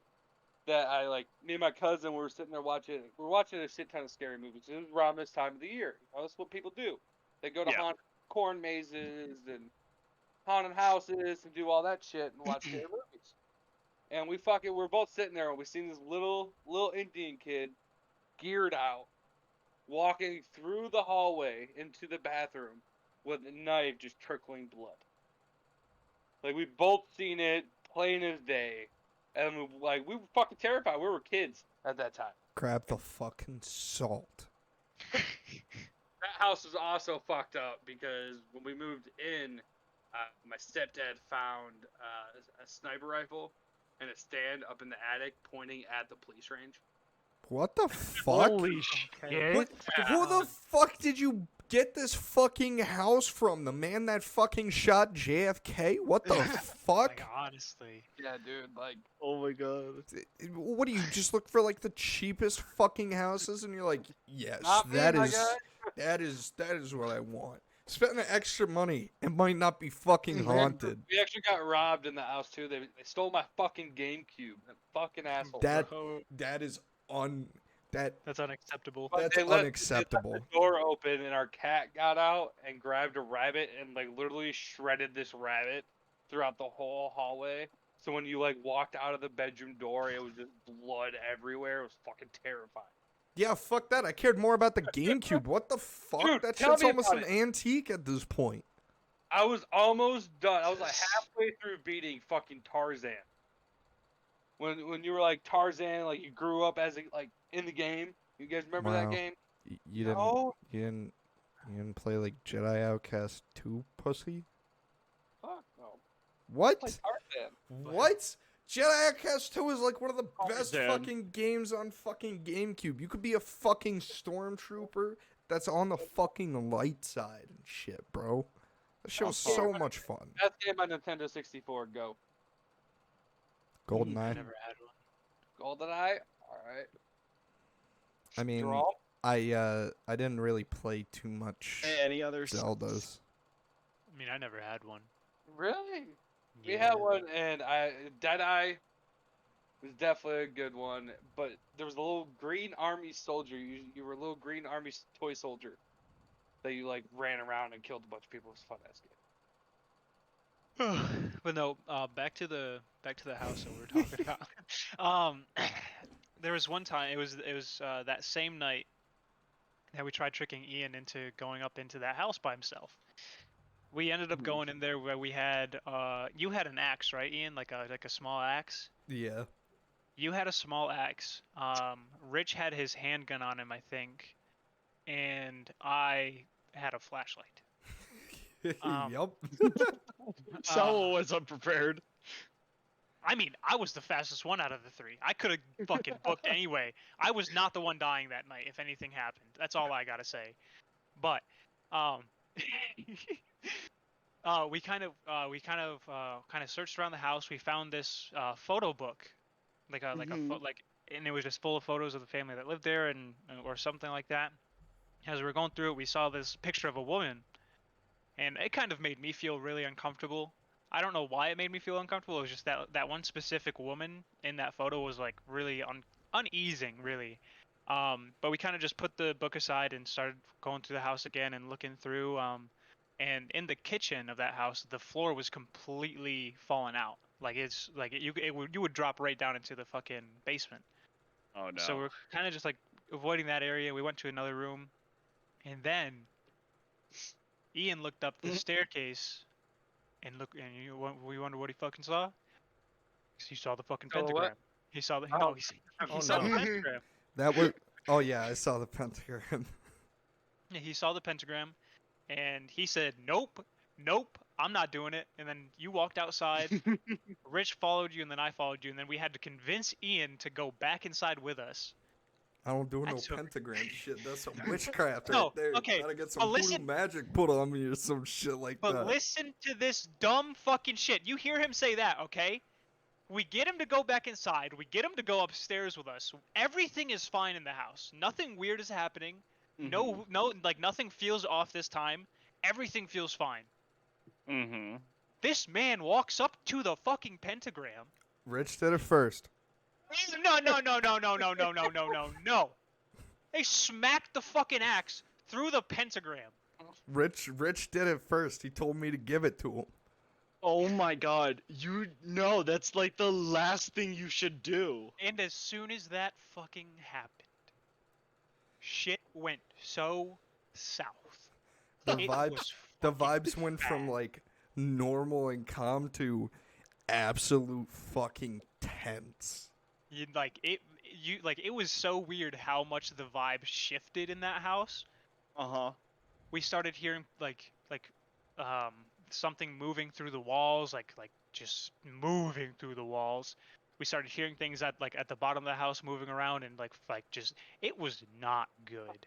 that I like. Me and my cousin were sitting there watching. We're watching a shit ton of scary movies. It was around this time of the year. You know, that's what people do. They go to Yeah. haunted corn mazes and haunted houses and do all that shit and watch scary movies. And we're both sitting there and we seen this little Indian kid geared out walking through the hallway into the bathroom with a knife just trickling blood. Like we both seen it plain as day. And we were fucking terrified. We were kids at that time. Grab the fucking salt. That house was also fucked up because when we moved in, my stepdad found a sniper rifle and a stand up in the attic pointing at the police range. What the fuck? Holy Okay. shit. Who the fuck did you get this fucking house from? The man that fucking shot JFK? What the fuck? Like, honestly. Yeah, dude. Like, Oh my god. What do you just look for like the cheapest fucking houses and you're like, yes, not me, that my is guy. that is what I want. Spend the extra money. It might not be fucking haunted. We actually got robbed in the house too. They stole my fucking GameCube. That fucking asshole. That is That's unacceptable. But that's they left unacceptable. the door open and our cat got out and grabbed a rabbit and like literally shredded this rabbit throughout the whole hallway. So when you like walked out of the bedroom door, it was just blood everywhere. It was fucking terrifying. Yeah, fuck that. I cared more about the GameCube. What the fuck? Dude, that tell shit's me almost an about antique at this point. I was almost done. I was like halfway through beating fucking Tarzan. When you were like Tarzan, like you grew up as like in the game. You guys remember that Wow. game? You didn't No. you didn't play like Jedi Outcast 2, pussy? Fuck no. What? Like Tarzan. What? Jedi Outcast 2 is like one of the best Tarzan. fucking games on fucking GameCube. You could be a fucking stormtrooper that's on the fucking light side and shit, bro. That shit was so much fun. Best game on Nintendo 64. Go. I GoldenEye. never had one. GoldenEye. All right. I mean, Draw. I didn't really play too much Any other Zeldas. I mean, I never had one. Really? We Yeah. had one, and Deadeye was definitely a good one. But there was a little green army soldier. You were a little green army toy soldier that you like ran around and killed a bunch of people. It was a fun ass game. But no, back to the house that we were talking about. Um, there was one time. It was that same night that we tried tricking Ian into going up into that house by himself. We ended up going in there where we had you had an axe, right, Ian? Like a small axe. Yeah. You had a small axe. Rich had his handgun on him, I think, and I had a flashlight. Yup. Saul was unprepared. I mean, I was the fastest one out of the three. I could have fucking booked anyway. I was not the one dying that night if anything happened. That's all I gotta say. But, we kind of searched around the house. We found this photo book, and it was just full of photos of the family that lived there and or something like that. As we were going through it, we saw this picture of a woman, and it kind of made me feel really uncomfortable. I don't know why it made me feel uncomfortable. It was just that one specific woman in that photo was like really uneasing, really. But we kind of just put the book aside and started going through the house again and looking through. And in the kitchen of that house, the floor was completely fallen out. Like you would drop right down into the fucking basement. Oh no. So we're kind of just like avoiding that area. We went to another room, and then Ian looked up the staircase, and we wonder what he fucking saw. 'Cause he saw the fucking Saw what? pentagram. He saw the Oh. he saw the no. pentagram. That was. Oh yeah, I saw the pentagram. Yeah, he saw the pentagram, and he said, "Nope, nope, I'm not doing it." And then you walked outside. Rich followed you, and then I followed you, and then we had to convince Ian to go back inside with us. I don't do no That's so- pentagram shit. That's some witchcraft No, right there. okay, Gotta get but some voodoo listen- magic put on me or some shit like But that. listen to this dumb fucking shit. You hear him say that, okay? We get him to go back inside. We get him to go upstairs with us. Everything is fine in the house. Nothing weird is happening. No, like nothing feels off this time. Everything feels fine. Mm-hmm. This man walks up to the fucking pentagram. Rich did it first. No. They smacked the fucking axe through the pentagram. Rich did it first. He told me to give it to him. Oh my god, no, that's like the last thing you should do. And as soon as that fucking happened, shit went so south. The It vibes, was the fucking vibes went from bad. like normal and calm to absolute fucking tense. It was so weird how much the vibe shifted in that house. Uh-huh. We started hearing um something moving through the walls, like just moving through the walls. We started hearing things at the bottom of the house moving around, and like just it was not good.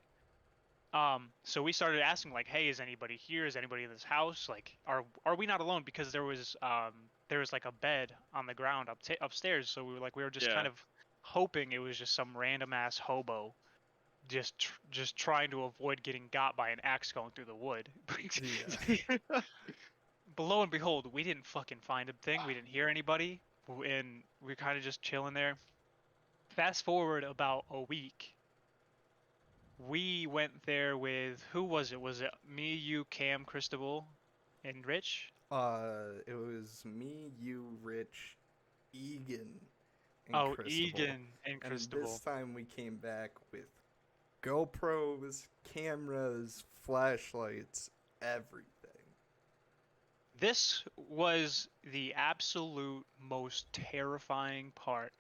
So we started asking like, hey, is anybody here? Is anybody in this house? Like, are we not alone? Because there was like a bed on the ground upstairs. So we were just Yeah. kind of hoping it was just some random ass hobo just trying to avoid getting got by an axe going through the wood. Yeah. But lo and behold, we didn't fucking find a thing. We didn't hear anybody, and we were kind of just chilling there. Fast forward about a week, we went there with who was it? Was it me, you, Cam, Cristobal, and Rich? It was me, you, Rich, Egan, and Oh, Cristobal. Egan and And this Cristobal. time we came back with GoPros, cameras, flashlights, everything. This was the absolute most terrifying part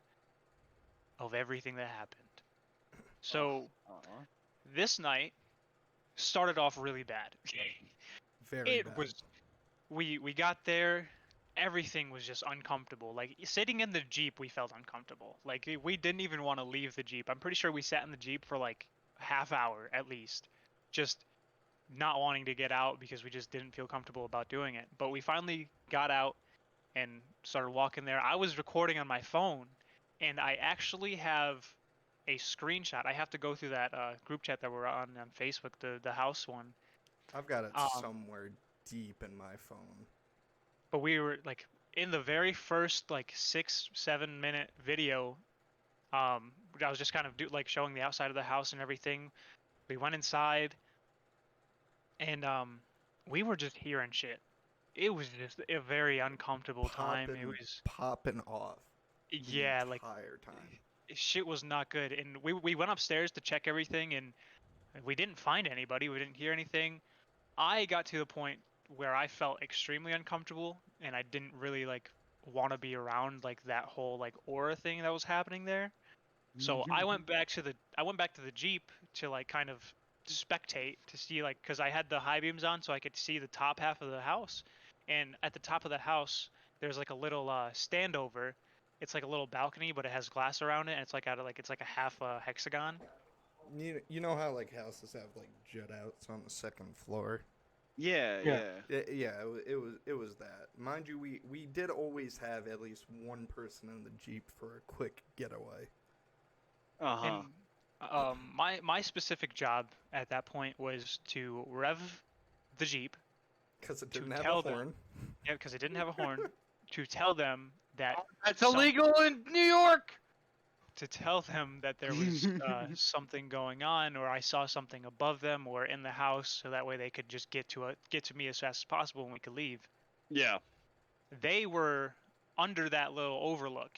of everything that happened. So Uh-huh. this night started off really bad. Very It bad. was we got there, everything was just uncomfortable. Like sitting in the Jeep, we felt uncomfortable. Like we didn't even want to leave the Jeep. I'm pretty sure we sat in the Jeep for like half hour at least, just not wanting to get out because we just didn't feel comfortable about doing it. But we finally got out and started walking there. I was recording on my phone, and I actually have a screenshot. I have to go through that group chat that we're on Facebook, the house one. I've got it Um, somewhere deep in my phone. but we were like in the very first like 6 7 minute video. I was just kind of showing the outside of the house and everything. We went inside, and we were just hearing shit. It was just a very uncomfortable time. It was Popping off the yeah, like entire time. shit was not good. And we went upstairs to check everything, and we didn't find anybody. We didn't hear anything. I got to the point where I felt extremely uncomfortable, and I didn't really like want to be around like that whole like aura thing that was happening there. So I went back to the Jeep to like kind of spectate to see like because I had the high beams on so I could see the top half of the house, and at the top of the house there's like a little standover. It's like a little balcony, but it has glass around it, and it's like it's like a half hexagon. You know how like houses have like jut outs on the second floor? Yeah, Yeah. yeah. Yeah, it was that. Mind you, we did always have at least one person in the Jeep for a quick getaway. Uh-huh. And my specific job at that point was to rev the Jeep Because it to didn't have a tell them, horn. yeah, because it didn't have a horn, to tell them that That's some- illegal in New York. to tell them that there was something going on, or I saw something above them or in the house, so that way they could just get to me as fast as possible and we could leave. Yeah. They were under that little overlook,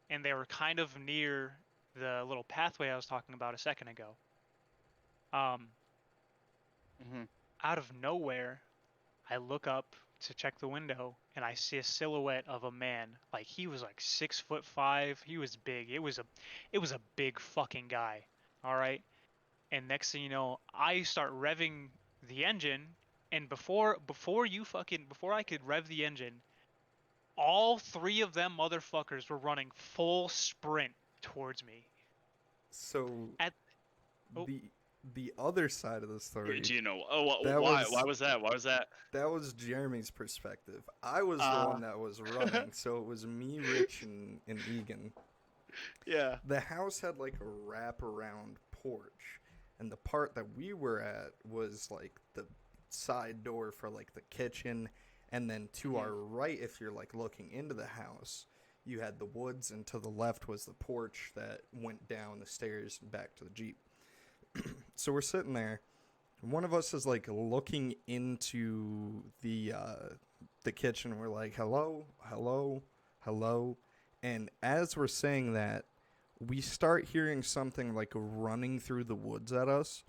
and they were kind of near the little pathway I was talking about a second ago. Mm-hmm. Out of nowhere, I look up to check the window, and I see a silhouette of a man. Like he was like 6'5". He was big. It was a big fucking guy. All right. And next thing you know, I start revving the engine, and before I could rev the engine, all three of them motherfuckers were running full sprint towards me. So At oh, the other side of the story, Do you know? Oh, That why? was- Why was that? Why was that? that was Jeremy's perspective. I was the one that was running, so it was me, Rich, and Egan. Yeah. The house had like a wraparound porch, and the part that we were at was like the side door for like the kitchen, and then to our right, if you're like looking into the house, you had the woods, and to the left was the porch that went down the stairs and back to the Jeep. So we're sitting there. One of us is like looking into the kitchen. We're like, hello, hello, hello. And as we're saying that, we start hearing something like running through the woods at us.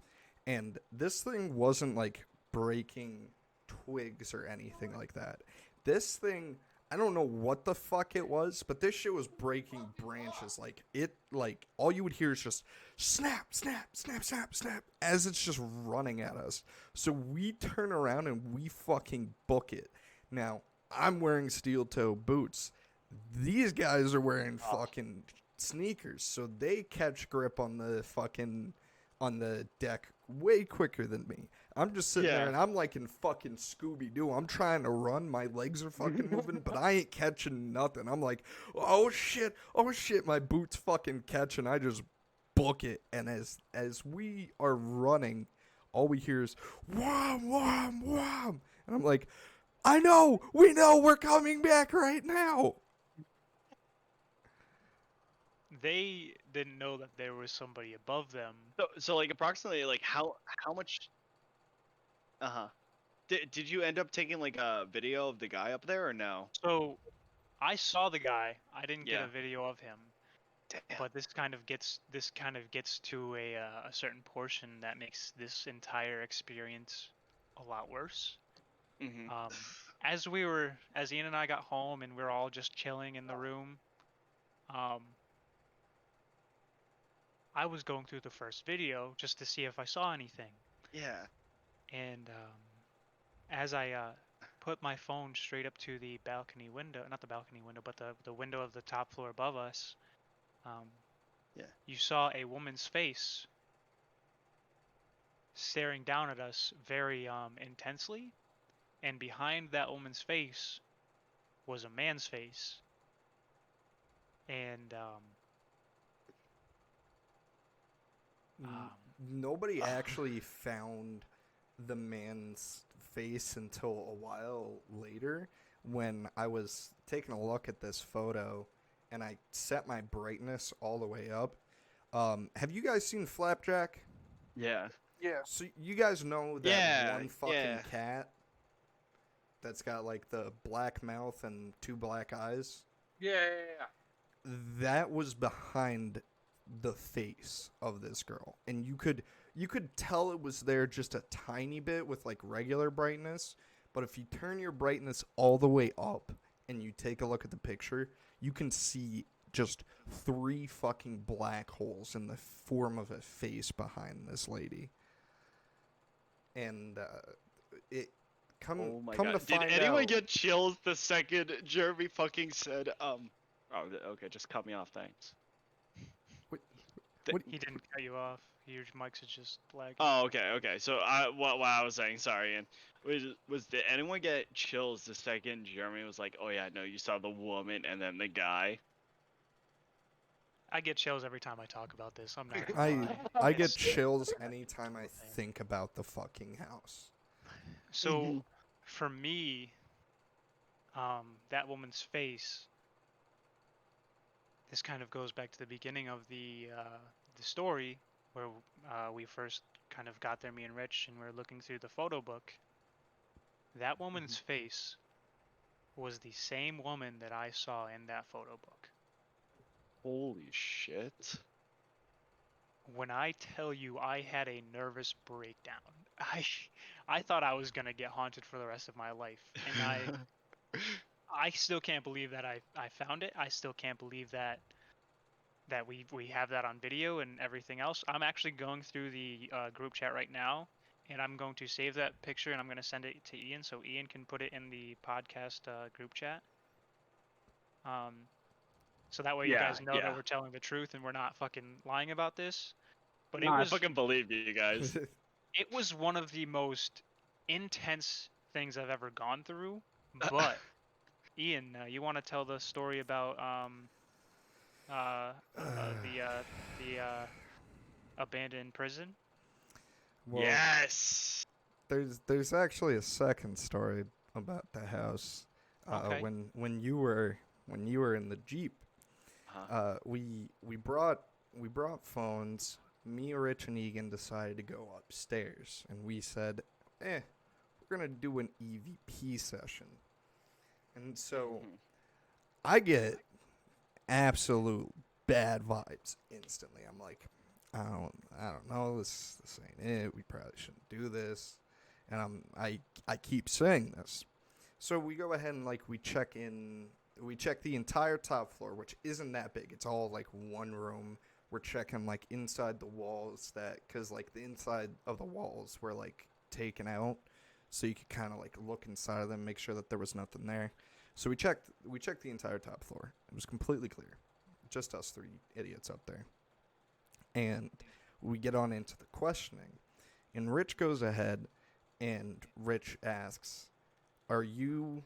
And this thing wasn't like breaking twigs or anything like that. This thing, I don't know what the fuck it was, but this shit was breaking branches. Like all you would hear is just snap, snap, snap, snap, snap as it's just running at us. So we turn around and we fucking book it. Now, I'm wearing steel toe boots. These guys are wearing fucking sneakers, so they catch grip on the deck way quicker than me. I'm just sitting there and I'm like in fucking Scooby-Doo. I'm trying to run. My legs are fucking moving, but I ain't catching nothing. I'm like, oh shit, my boots fucking catch, and I just book it. And as we are running, all we hear is wham, wham, wham. And I'm like, we know, we're coming back right now. They didn't know that there was somebody above them. So like approximately like how much? Did you end up taking like a video of the guy up there or no? So I saw the guy. I didn't get Yeah. a video of him. Damn. But this kind of gets to a certain portion that makes this entire experience a lot worse. Mm-hmm. As Ian and I got home and we were all just chilling in the room, I was going through the first video just to see if I saw anything. Yeah. And as I put my phone straight up to the balcony window, not the balcony window, but the window of the top floor above us, you saw a woman's face staring down at us very intensely, and behind that woman's face was a man's face. And Nobody actually found the man's face until a while later when I was taking a look at this photo and I set my brightness all the way up. Have you guys seen Flapjack? Yeah. Yeah. So you guys know that one fucking cat that's got like the black mouth and two black eyes? Yeah. That was behind the face of this girl, and you could tell it was there just a tiny bit with like regular brightness, but if you turn your brightness all the way up and you take a look at the picture, you can see just 3 fucking black holes in the form of a face behind this lady. And come to find out, did anyone get chills the second Jeremy fucking said oh, okay, just cut me off, thanks. he didn't cut you off. Your mics is just lagging. Oh, okay. So what I was saying, sorry, and did anyone get chills the second Jeremy was like, oh yeah, no, you saw the woman and then the guy? I get chills every time I talk about this. I'm not gonna lie. I get chills anytime I think about the fucking house. So for me, that woman's face. This kind of goes back to the beginning of the story, where we first kind of got there, me and Rich, and we're looking through the photo book. That woman's face was the same woman that I saw in that photo book. Holy shit. When I tell you I had a nervous breakdown, I thought I was gonna get haunted for the rest of my life, and I still can't believe that I found it. I still can't believe that we have that on video and everything else. I'm actually going through the group chat right now, and I'm going to save that picture and I'm going to send it to Ian so Ian can put it in the podcast group chat. So that way you guys know that we're telling the truth and we're not fucking lying about this. But I fucking believe you guys. It was one of the most intense things I've ever gone through. But Ian, you want to tell the story about the abandoned prison? Well, yes. There's actually a second story about the house. Okay. When you were in the Jeep, we brought phones. Me, Rich, and Egan decided to go upstairs, and we said, we're gonna do an EVP session. And so Mhm. I get absolute bad vibes instantly. I'm like, I don't know, this ain't it. We probably shouldn't do this. And I keep saying this. So we go ahead and like we check the entire top floor, which isn't that big. It's all like one room. We're checking like inside the walls cuz like the inside of the walls were like taken out, so you could kind of like look inside of them, make sure that there was nothing there. So we checked the entire top floor. It was completely clear. Just us three idiots up there. And we get on into the questioning. And Rich goes ahead and Rich asks, "Are you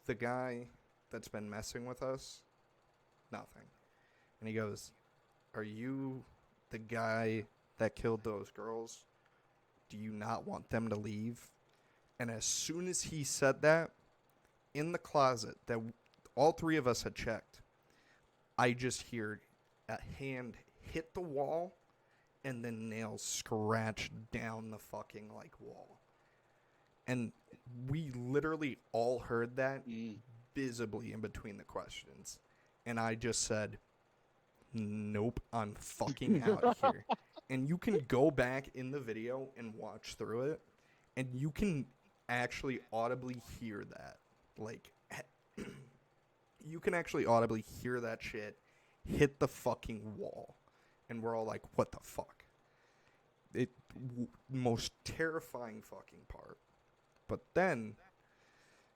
the guy that's been messing with us?" Nothing. And he goes, "Are you the guy that killed those girls? Do you not want them to leave?" And as soon as he said that, in the closet that all three of us had checked, I just hear a hand hit the wall and then nails scratch down the fucking like wall. And we literally all heard that visibly in between the questions. And I just said, "Nope, I'm fucking out of here." And you can go back in the video and watch through it, and you can actually audibly hear that. Like, you can actually audibly hear that shit hit the fucking wall. And we're all like, what the fuck? Most terrifying fucking part. But then,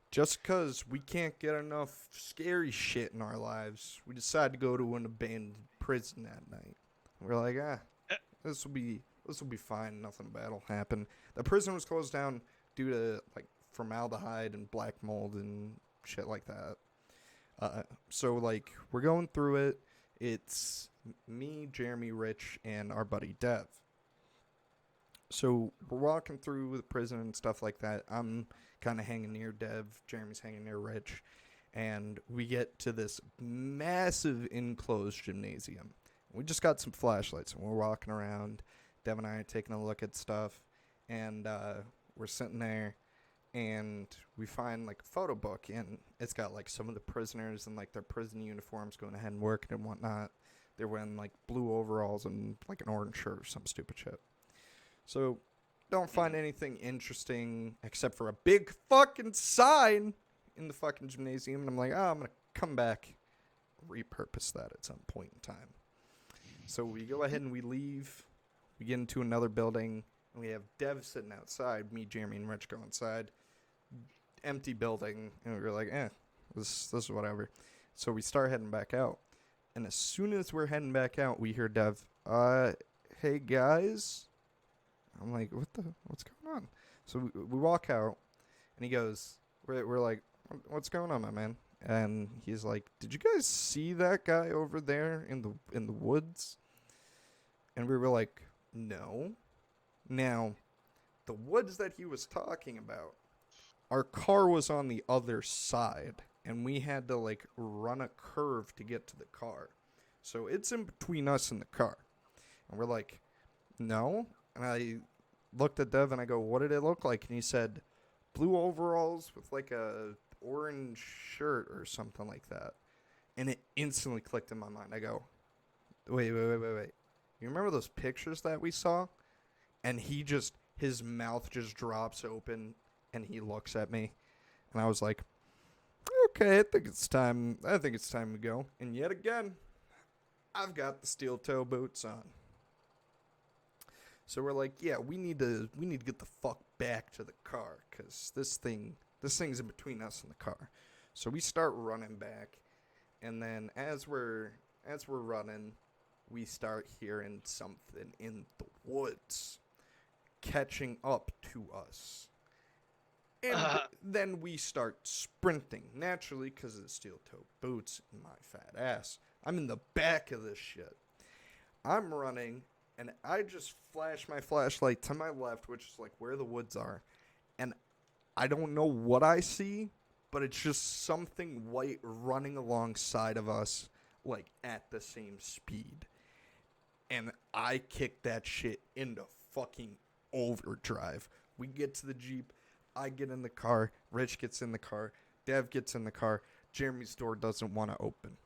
just because we can't get enough scary shit in our lives, we decide to go to an abandoned prison that night. We're like, this will be fine. Nothing bad will happen. The prison was closed down due to like formaldehyde and black mold and shit like that. So like we're going through it. It's me, Jeremy, Rich, and our buddy Dev. So we're walking through the prison and stuff like that. I'm kind of hanging near Dev. Jeremy's hanging near Rich. And we get to this massive enclosed gymnasium. We just got some flashlights and we're walking around. Dev and I are taking a look at stuff. And we're sitting there and we find like a photo book. And it's got like some of the prisoners in like their prison uniforms going ahead and working and whatnot. They're wearing like blue overalls and like an orange shirt or some stupid shit. So, don't find anything interesting except for a big fucking sign in the fucking gymnasium. And I'm like, I'm going to come back, repurpose that at some point in time. So, we go ahead and we leave. We get into another building. And we have Dev sitting outside. Me, Jeremy, and Rich go inside. Empty building. And we were like, this is whatever. So, we start heading back out. And as soon as we're heading back out, we hear Dev, "Hey, guys." I'm like, what's going on? So we walk out, and he goes, we're like, "What's going on, my man?" And he's like, "Did you guys see that guy over there in the woods?" And we were like, "No." Now, the woods that he was talking about, our car was on the other side, and we had to like run a curve to get to the car. So it's in between us and the car. And we're like, "No." And I looked at Dev and I go, "What did it look like?" And he said, "Blue overalls with like a orange shirt or something like that." And it instantly clicked in my mind. I go, wait. You remember those pictures that we saw? And his mouth just drops open and he looks at me. And I was like, okay, I think it's time to go. And yet again, I've got the steel toe boots on. So we're like, yeah, we need to get the fuck back to the car because this thing's in between us and the car. So we start running back, and then as we're running, we start hearing something in the woods catching up to us. And then we start sprinting, naturally, because of the steel-toe boots and my fat ass. I'm in the back of this shit. I'm running, and I just flash my flashlight to my left, which is like where the woods are. And I don't know what I see, but it's just something white running alongside of us, like at the same speed. And I kick that shit into fucking overdrive. We get to the Jeep. I get in the car. Rich gets in the car. Dev gets in the car. Jeremy's door doesn't want to open.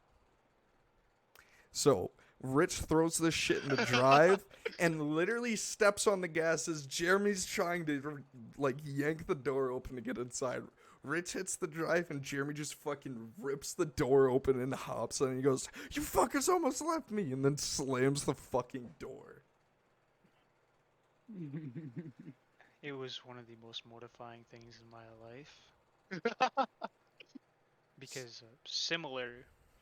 So Rich throws this shit in the drive and literally steps on the gas as Jeremy's trying to like yank the door open to get inside. Rich hits the drive and Jeremy just fucking rips the door open and hops and he goes, "You fuckers almost left me," and then slams the fucking door. It was one of the most mortifying things in my life because similar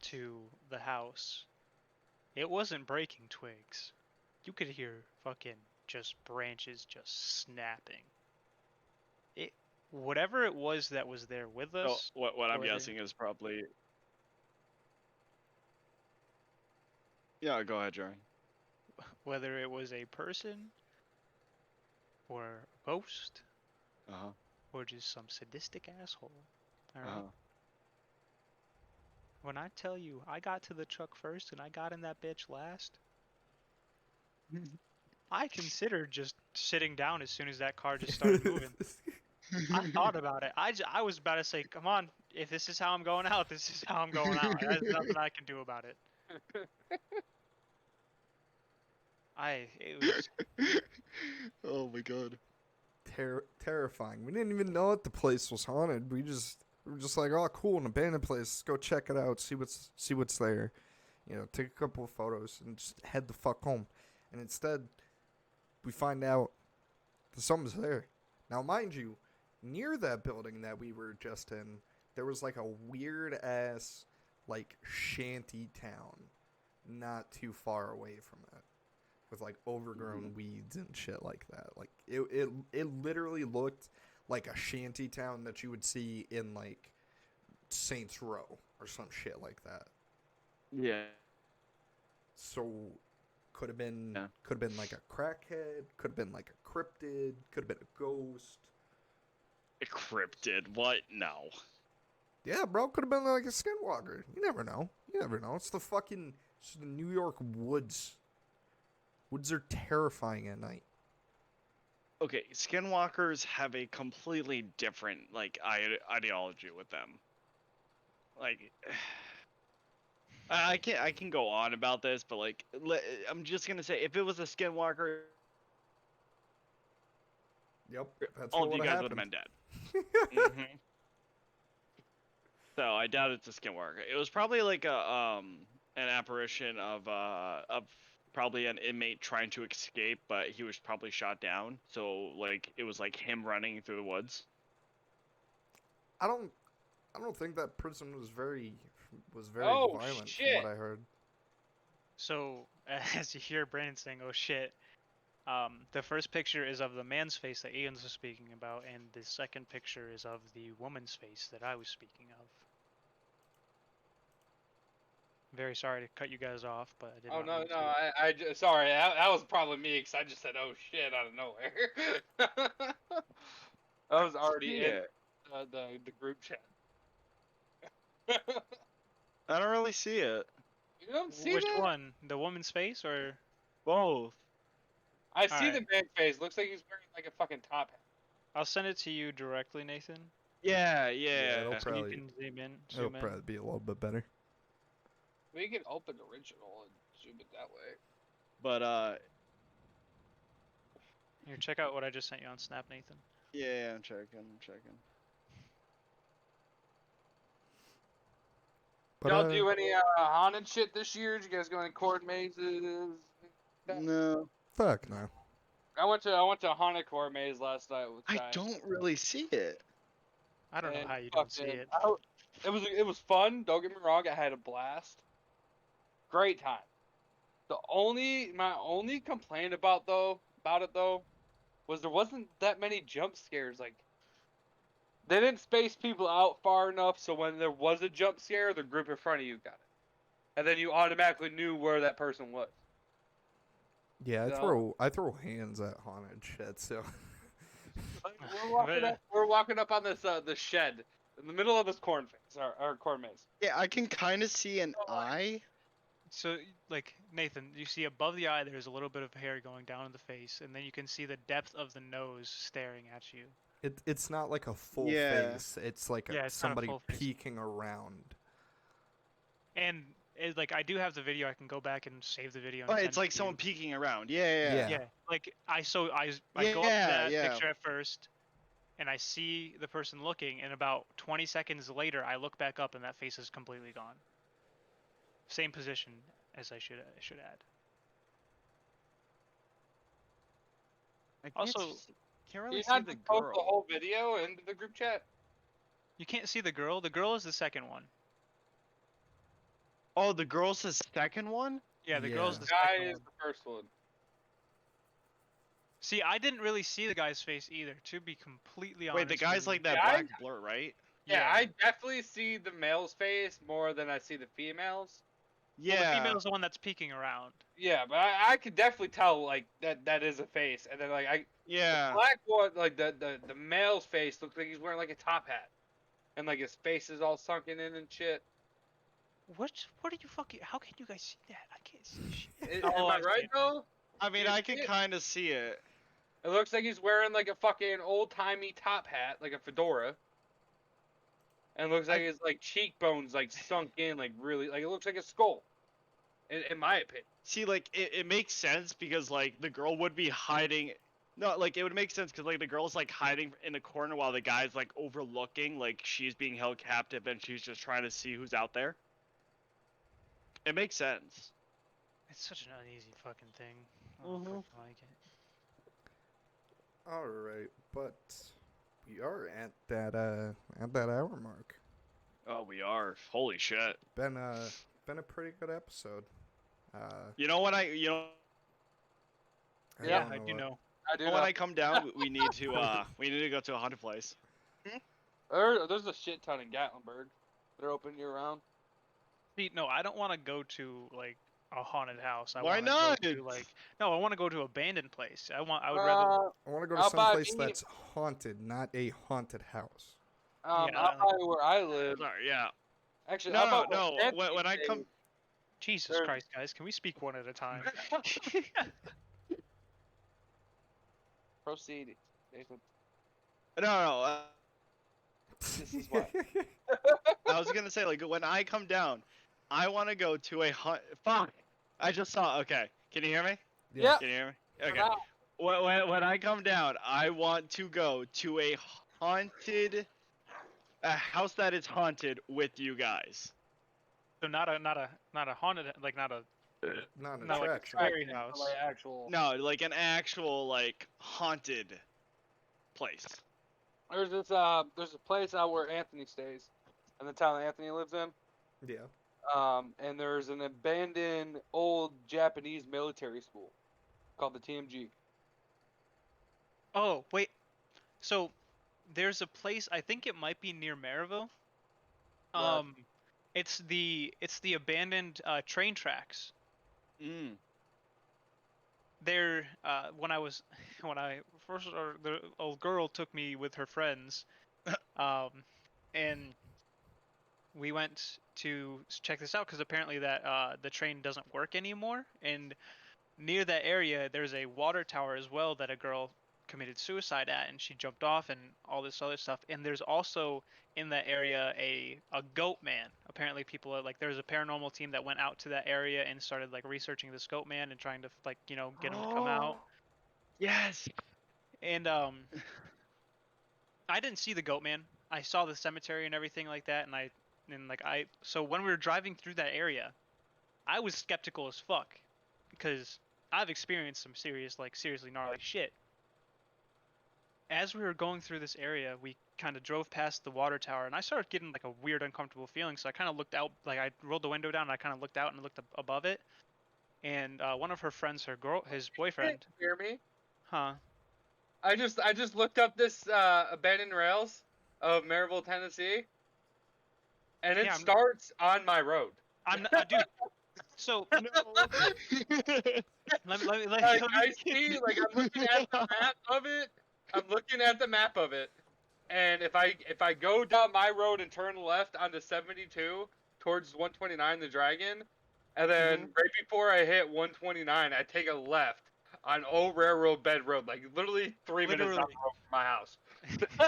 to the house, it wasn't breaking twigs. You could hear fucking just branches just snapping. It whatever it was that was there with So us. what I'm whether- guessing is probably. Yeah, go ahead, Jerry. Whether it was a person or a ghost Uh huh. or just some sadistic asshole. Alright. Uh huh. When I tell you I got to the truck first and I got in that bitch last, I considered just sitting down as soon as that car just started moving. I thought about it. I was about to say, come on, if this is how I'm going out, this is how I'm going out. There's nothing I can do about it. It was Oh my god. Terrifying. We didn't even know that the place was haunted. We were just like, "Oh, cool, an abandoned place. Let's go check it out. See what's there." You know, take a couple of photos and just head the fuck home. And instead, we find out that something's there. Now, mind you, near that building that we were just in, there was like a weird ass like shanty town, not too far away from it, with like overgrown weeds and shit like that. Like it literally looked like a shanty town that you would see in like Saints Row or some shit like that. Yeah. So could have been Yeah. like a crackhead, could have been like a cryptid, could have been a ghost. A cryptid. What? No. Yeah, bro, could have been like a skinwalker. You never know. You never know. It's the New York woods. Woods are terrifying at night. Okay, skinwalkers have a completely different like ideology with them. Like, I can go on about this, but like, I'm just gonna say, if it was a skinwalker, Yep, that's all what of you would guys have would have happened. been dead. Mhm. So I doubt it's a skinwalker. It was probably like an apparition of probably an inmate trying to escape, but he was probably shot down. So like it was like him running through the woods. I don't think that prison was very Oh, violent from shit. what I heard. so as you hear Brandon saying, "Oh shit." The first picture is of the man's face that Ian's was speaking about, and the second picture is of the woman's face that I was speaking of. Very sorry to cut you guys off, but I did Oh not no, mean no, to. sorry, that was probably me because I just said "oh shit" out of nowhere. I was already in Yeah. the group chat. I don't really see it. You don't see Which that? one? The woman's face or? Both. I see Alright. the man's face. Looks like he's wearing like a fucking top hat. I'll send it to you directly, Nathan. Yeah, it'll yeah. So you Probably- can zoom in. It'll Zoom in. probably be a little bit better. We can open original and zoom it that way. But Here, check out what I just sent you on Snap, Nathan. yeah, I'm checking. But Y'all do any haunted shit this year? Did you guys go any court mazes? No, fuck no. I went to a haunted court maze last night with I Giant. don't really see it. I don't know And how you don't see fucking- it. It was fun. Don't get me wrong. I had a blast. Great time. My only complaint about it though was there wasn't that many jump scares. Like they didn't space people out far enough so when there was a jump scare, the group in front of you got it, and then you automatically knew where that person was. Yeah, No. I throw hands at haunted shit. So Like, we're walking up on this the shed in the middle of this cornfield, our corn maze. Yeah, I can kind of see an Oh, eye. So, like, Nathan, you see above the eye there's a little bit of hair going down in the face, and then you can see the depth of the nose staring at you. It's not like a full Yeah. face. It's like Yeah, it's not a somebody full face. peeking around. And like I do have the video. I can go back and save the video. And Oh, send it's it like to someone you. peeking around. Yeah. Yeah. Yeah, like I go up to Yeah, that yeah. picture at first, and I see the person looking, and about 20 seconds later, I look back up, and that face is completely gone. Same position as I should add. I can't Also, can't Do really you see not the just post the girl. whole video into the group chat? you can't see the girl. The girl is the second one. Oh, the girl's the second one? Yeah, the girl's Yeah. the Guy second is one. the first one. See, I didn't really see the guy's face either, to be completely honest. Wait, the guy's with you. like that Yeah, black blur, right? Yeah, I definitely see the male's face more than I see the female's. Yeah. Well, the female's the one that's peeking around. Yeah, but I could definitely tell like that is a face, and then like the Yeah. black one, like the male's face looks like he's wearing like a top hat, and like his face is all sunken in and shit. What are you fucking? How can you guys see that? I can't see shit. Am Oh, I I see right it now. though? I mean, You I see can it? kind of see it. It looks like he's wearing like a fucking old timey top hat, like a fedora. And it looks like his like cheekbones like sunk in, like really, like it looks like a skull. In my opinion. See, like, it makes sense because, like, the girl would be hiding. No, like, it would make sense because, like, the girl's, like, hiding in the corner while the guy's, like, overlooking, like, she's being held captive and she's just trying to see who's out there. It makes sense. It's such an uneasy fucking thing. I Mhm. don't fucking like it. All right, but we are at that hour mark. Oh, we are. Holy shit. Been a pretty good episode. You know what Yeah, don't I do what- know. I do when know. I come down, we need to go to a haunted place. There's a shit ton in Gatlinburg. They're open year round. See, no, I don't want to go to like a haunted house. I Why wanna not? Go to, like, no, I want to go to an abandoned place. I would rather. I want to go to How some about place me? that's haunted, not a haunted house. Yeah, I'll tell you where I live. Sorry, yeah. Actually, No, how no, about no. where When I Anthony come, Jesus There- Christ, guys, can we speak one at a time? stays? Proceed. Nathan. no. This is what. I was gonna say, like, when I come down, I want to go to a Fuck! I just saw. Okay, can you hear me? Yeah. Can you hear me? Okay. Now, When I come down, I want to go to a house that is haunted with you guys. So not a haunted, like not a Not an No, like a attraction. scary like house. actual. No, like an actual like haunted place. There's a place out where Anthony stays, in the town that Anthony lives in. Yeah. And there's an abandoned old Japanese military school called the TMG. Oh, wait. So there's a place, I think it might be near Maryville. Right. It's the abandoned train tracks. Mm. There, when I first, the old girl took me with her friends, and we went to check this out because apparently that the train doesn't work anymore, and near that area there's a water tower as well that a girl committed suicide at, and she jumped off and all this other stuff. And there's also in that area a goat man. Apparently people are like, there's a paranormal team that went out to that area and started like researching this goat man and trying to like, you know, get him to come out. Yes. And I didn't see the goat man. I saw the cemetery and everything like that, and so when we were driving through that area, I was skeptical as fuck because I've experienced some seriously gnarly shit. As we were going through this area, we kind of drove past the water tower, and I started getting like a weird, uncomfortable feeling. So I kind of looked out, like I rolled the window down, and I kind of looked out and looked above it. And one of her friends, his boyfriend, Hear me? huh? I just looked up this abandoned rails of Maryville, Tennessee, and it Yeah, starts on my road. I'm not, dude. So let me Like, I see, like I'm looking at the map of it. I'm looking at the map of it, and if I go down my road and turn left onto 72 towards 129, the Dragon, and then right before I hit 129, I take a left on Old Railroad Bed Road, like literally 3 minutes down the road from my house.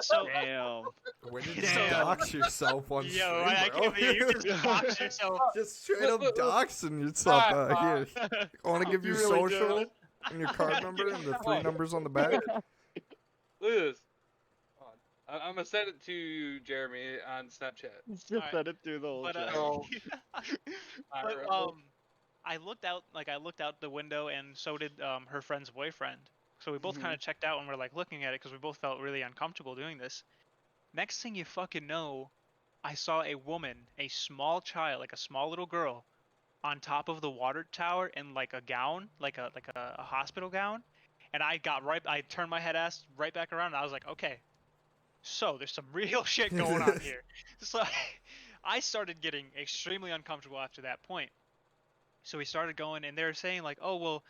So Damn. When did you Damn. dox yourself on yo, stream, I bro? can't believe you just box yourself. Just straight up Look, look. doxing yourself out here. I want to give You your really social did. and your card number and the Come 3 on. numbers on the back. Look at this. Hold on. I'm gonna send it to you, Jeremy, on Snapchat. Just Alright. let it through the whole But chat. So- but Alright, I looked out the window, and so did her friend's boyfriend. So we both Mhm. kind of checked out and were like looking at it because we both felt really uncomfortable doing this. Next thing you fucking know, I saw a woman, a small child, like a small little girl, on top of the water tower in like a gown, like a hospital gown, and I turned my head ass right back around, and I was like, okay, so there's some real shit going on here. So I started getting extremely uncomfortable after that point. So we started going, and they're saying like, oh well,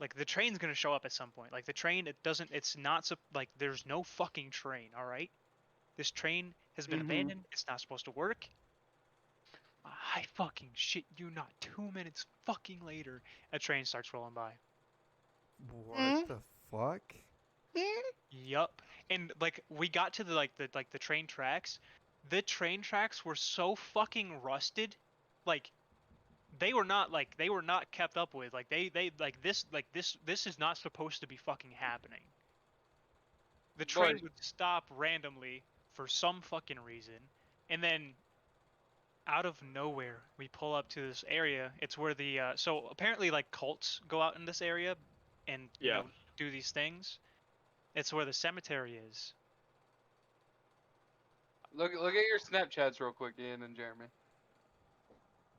like the train's gonna show up at some point. Like the train, it's not like there's no fucking train. All right, this train has been Mhm. abandoned. It's not supposed to work. I fucking shit you not. 2 minutes fucking later, a train starts rolling by. What the fuck? Yup. And like we got to the train tracks. The train tracks were so fucking rusted, like they were not kept up with. Like they this is not supposed to be fucking happening. The train Boys. would stop randomly for some fucking reason, and then out of nowhere we pull up to this area. It's where the so apparently like cults go out in this area and you Yeah. know do these things. It's where the cemetery is. look at your Snapchats real quick, Ian and Jeremy.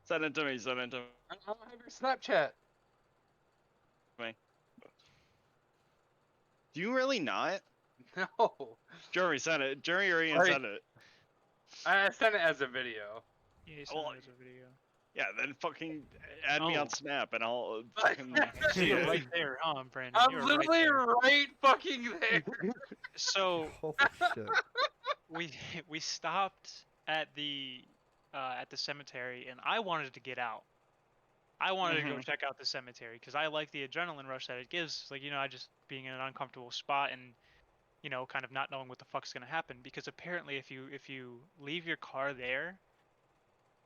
Send it to me. Send it to me. I don't have your Snapchat. Do you really not? No, Jeremy sent it. Jeremy or Ian Right. sent it. I sent it as a video. Yeah, you Well, sent it as a video. Yeah, then fucking add me Oh. on Snap and I'll fucking So see you're it. right there, huh, Brandon? I'm You're literally right there. right fucking there. So Holy shit. we we stopped at the cemetery, and I wanted to get out. I wanted to go Mhm. check out the cemetery because I like the adrenaline rush that it gives. Like I just being in an uncomfortable spot and kind of not knowing what the fuck's gonna happen. Because apparently, if you leave your car there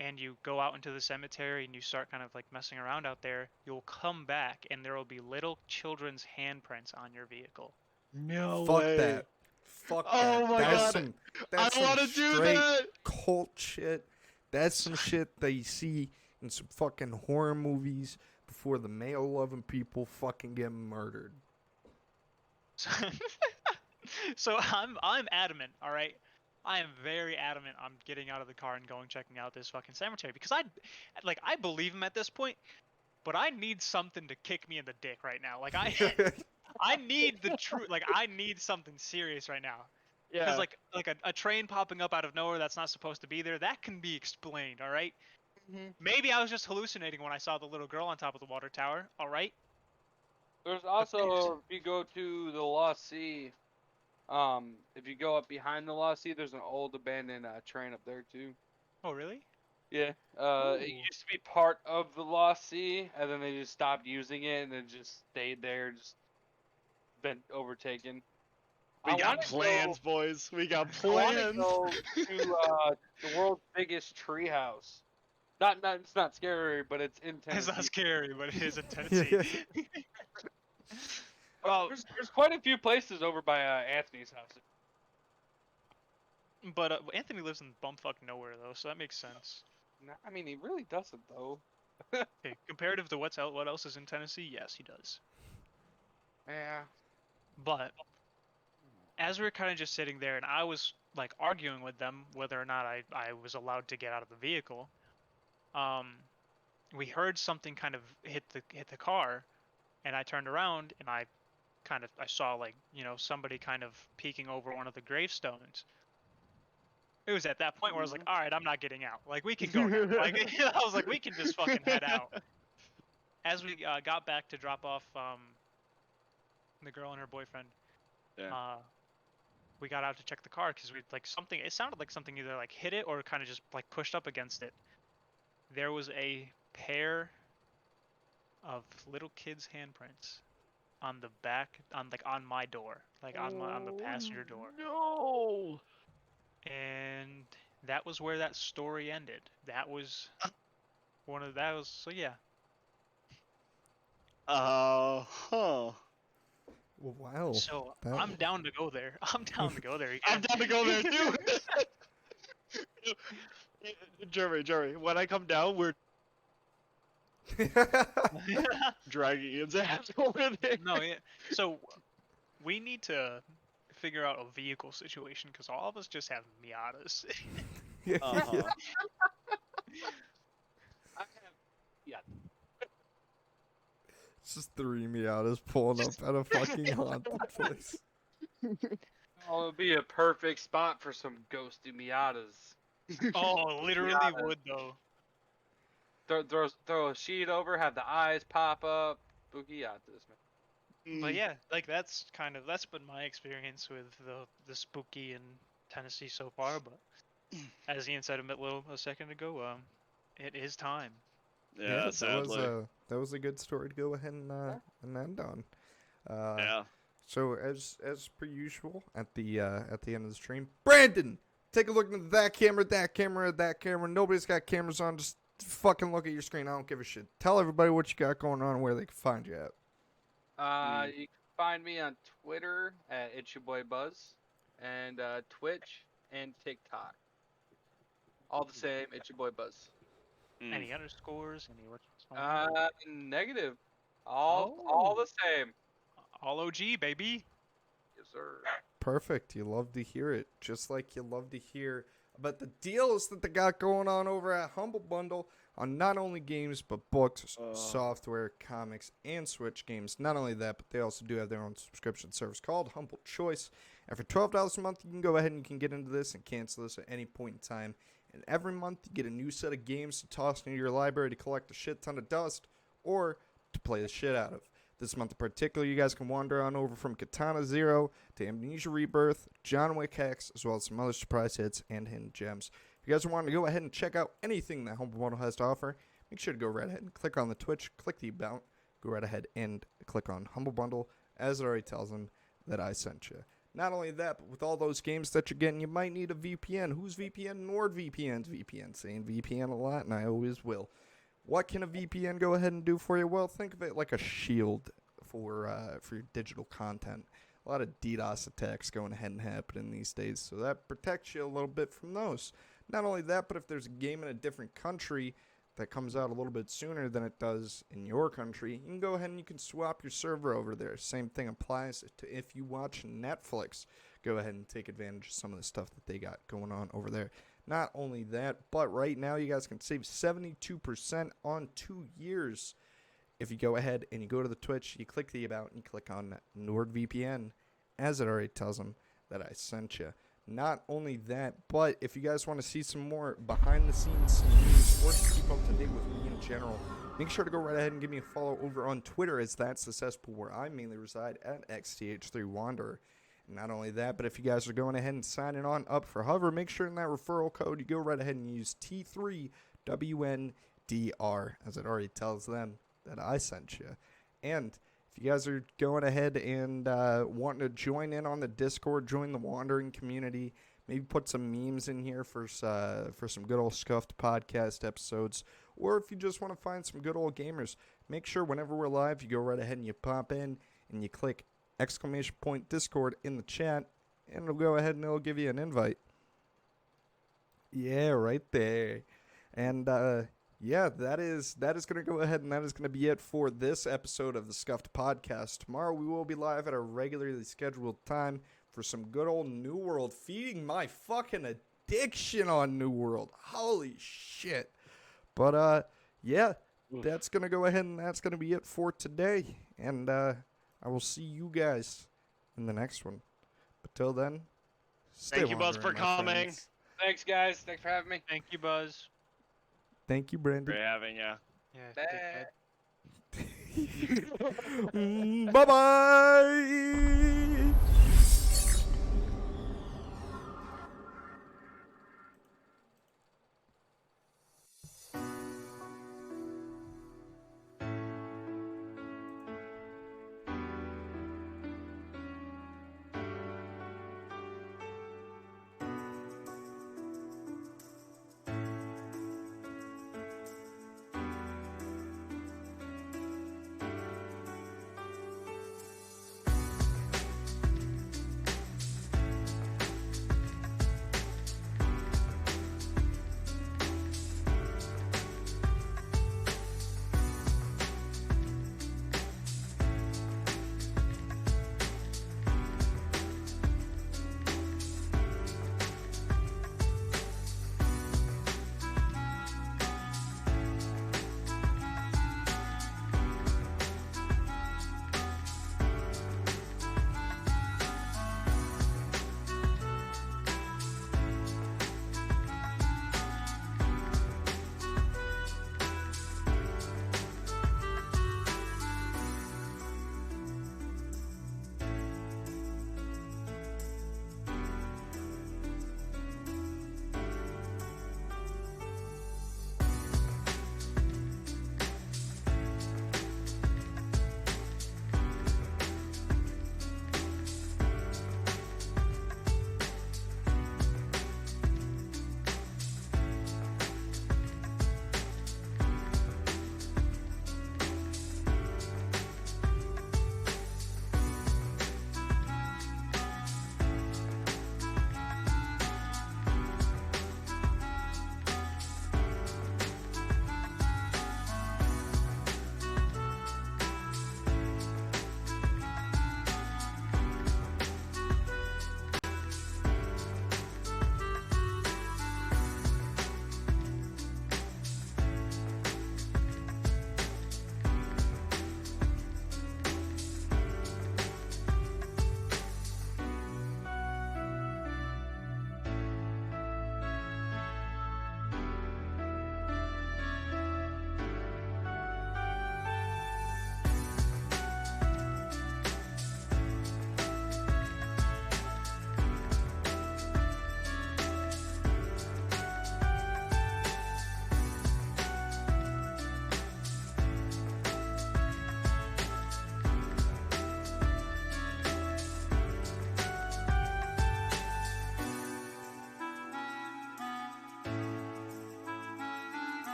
and you go out into the cemetery and you start kind of like messing around out there, you'll come back and there will be little children's handprints on your vehicle. No Fuck way. that. Fuck Oh that. my That's God. some I that's some want to do straight that. cult shit. That's some shit that you see in some fucking horror movies before the male loving people fucking get murdered. So I'm adamant, all right? I am very adamant on getting out of the car and going checking out this fucking cemetery because I believe him at this point, but I need something to kick me in the dick right now. Like I need the truth. Like I need something serious right now. Because Yeah. like a train popping up out of nowhere that's not supposed to be there, that can be explained, all right? Mhm. Maybe I was just hallucinating when I saw the little girl on top of the water tower, all right? There's also, if you go to the Lost Sea, if you go up behind the Lost Sea, there's an old abandoned train up there too. Oh, really? Yeah. It Ooh. used to be part of the Lost Sea, and then they just stopped using it, and it just stayed there, just been overtaken. We I got wanna plans, boys. We got I want to plans. go to the world's biggest treehouse. It's not scary, but it's in It's Tennessee. not scary, but it is in Tennessee. Well, There's quite a few places over by Anthony's house. but Anthony lives in bumfuck nowhere though, so that makes sense. I mean, he really doesn't though. Okay, comparative to what else is in Tennessee, yes, he does. Yeah. But as we were kind of just sitting there, and I was like arguing with them whether or not I was allowed to get out of the vehicle, we heard something kind of hit the car, and I turned around and I saw like somebody kind of peeking over one of the gravestones. It was at that point where I was like, all right, I'm not getting out. Like we can go now. Like I was like, we can just fucking head out. As we got back to drop off the girl and her boyfriend, Yeah. we got out to check the car because we like something. It sounded like something either like hit it or kind of just like pushed up against it. There was a pair of little kids' handprints on the back, on my door, on the passenger door, No. and that was where that story ended. That was so yeah. Huh. Well, wow. So That- I'm down to go there. I'm down to go there again. I'm down to go there too. Jeremy, when I come down, we're dragging Ian's ass over there. No, yeah. So we need to figure out a vehicle situation because all of us just have Miatas. Uh-huh. I have, yeah. It's just 3 Miatas pulling up at a fucking haunted place. Oh, it'd be a perfect spot for some ghosty Miatas. Oh, literally Miata. would though. Throw a sheet over, have the eyes pop up. Spooky Yatas, man. But yeah, like that's been my experience with the spooky in Tennessee so far. But as Ian said a second ago, it is time. Yeah, sadly. That was a good story to go ahead and end on. Yeah. So as per usual at the end of the stream, Brandon, take a look at that camera, that camera, that camera. Nobody's got cameras on. Just fucking look at your screen. I don't give a shit. Tell everybody what you got going on and where they can find you at. You can find me on Twitter at It's Your Boy Buzz, and Twitch and TikTok. All the same, It's Your Boy Buzz. Any underscores? Any what's Negative. All the same. all OG baby. Yes, sir. Perfect. You love to hear it. Just like you love to hear about the deals that they got going on over at Humble Bundle on not only games, but books, software, comics, and Switch games. Not only that, but they also do have their own subscription service called Humble Choice. And for $12 a month, you can go ahead and you can get into this and cancel this at any point in time. And every month, you get a new set of games to toss into your library to collect a shit ton of dust or to play the shit out of. This month in particular, you guys can wander on over from Katana Zero to Amnesia Rebirth, John Wick X, as well as some other surprise hits and hidden gems. If you guys want to go ahead and check out anything that Humble Bundle has to offer, make sure to go right ahead and click on the Twitch, click the About, go right ahead and click on Humble Bundle, as it already tells them that I sent you. Not only that, but with all those games that you're getting, you might need a VPN. Who's VPN? NordVPN's VPN. Saying VPN a lot, and I always will. What can a VPN go ahead and do for you? Well, think of it like a shield for your digital content. A lot of DDoS attacks going ahead and happening these days, so that protects you a little bit from those. Not only that, but if there's a game in a different country that comes out a little bit sooner than it does in your country, you can go ahead and you can swap your server over there. Same thing applies to if you watch Netflix. Go ahead and take advantage of some of the stuff that they got going on over there. Not only that, but right now you guys can save 72% on 2 years. If you go ahead and you go to the Twitch, you click the About, and you click on NordVPN, as it already tells them that I sent you. Not only that, but if you guys want to see some more behind-the-scenes news or to keep up to date with me in general, make sure to go right ahead and give me a follow over on Twitter, as that's the cesspool where I mainly reside, at XTH3Wanderer. Not only that, but if you guys are going ahead and signing on up for Hover, make sure in that referral code you go right ahead and use T3WNDR, as it already tells them that I sent you. And if you guys are going ahead and wanting to join in on the Discord, join the Wandering community, maybe put some memes in here for some good old Scuffed podcast episodes, or if you just want to find some good old gamers, make sure whenever we're live, you go right ahead and you pop in and you click !Discord in the chat, and it'll go ahead and it'll give you an invite. Yeah, right there. And yeah, that is going to go ahead and that is going to be it for this episode of the Scuffed Podcast. Tomorrow we will be live at a regularly scheduled time for some good old New World, feeding my fucking addiction on New World. Holy shit. But yeah, that's going to go ahead and that's going to be it for today. And I will see you guys in the next one. But till then, stay Thank you, Buzz, wandering, for my coming. friends. Thanks, guys. Thanks for having me. Thank you, Buzz. Thank you, Brandon. Great having ya. Yeah. Bye. Bye-bye.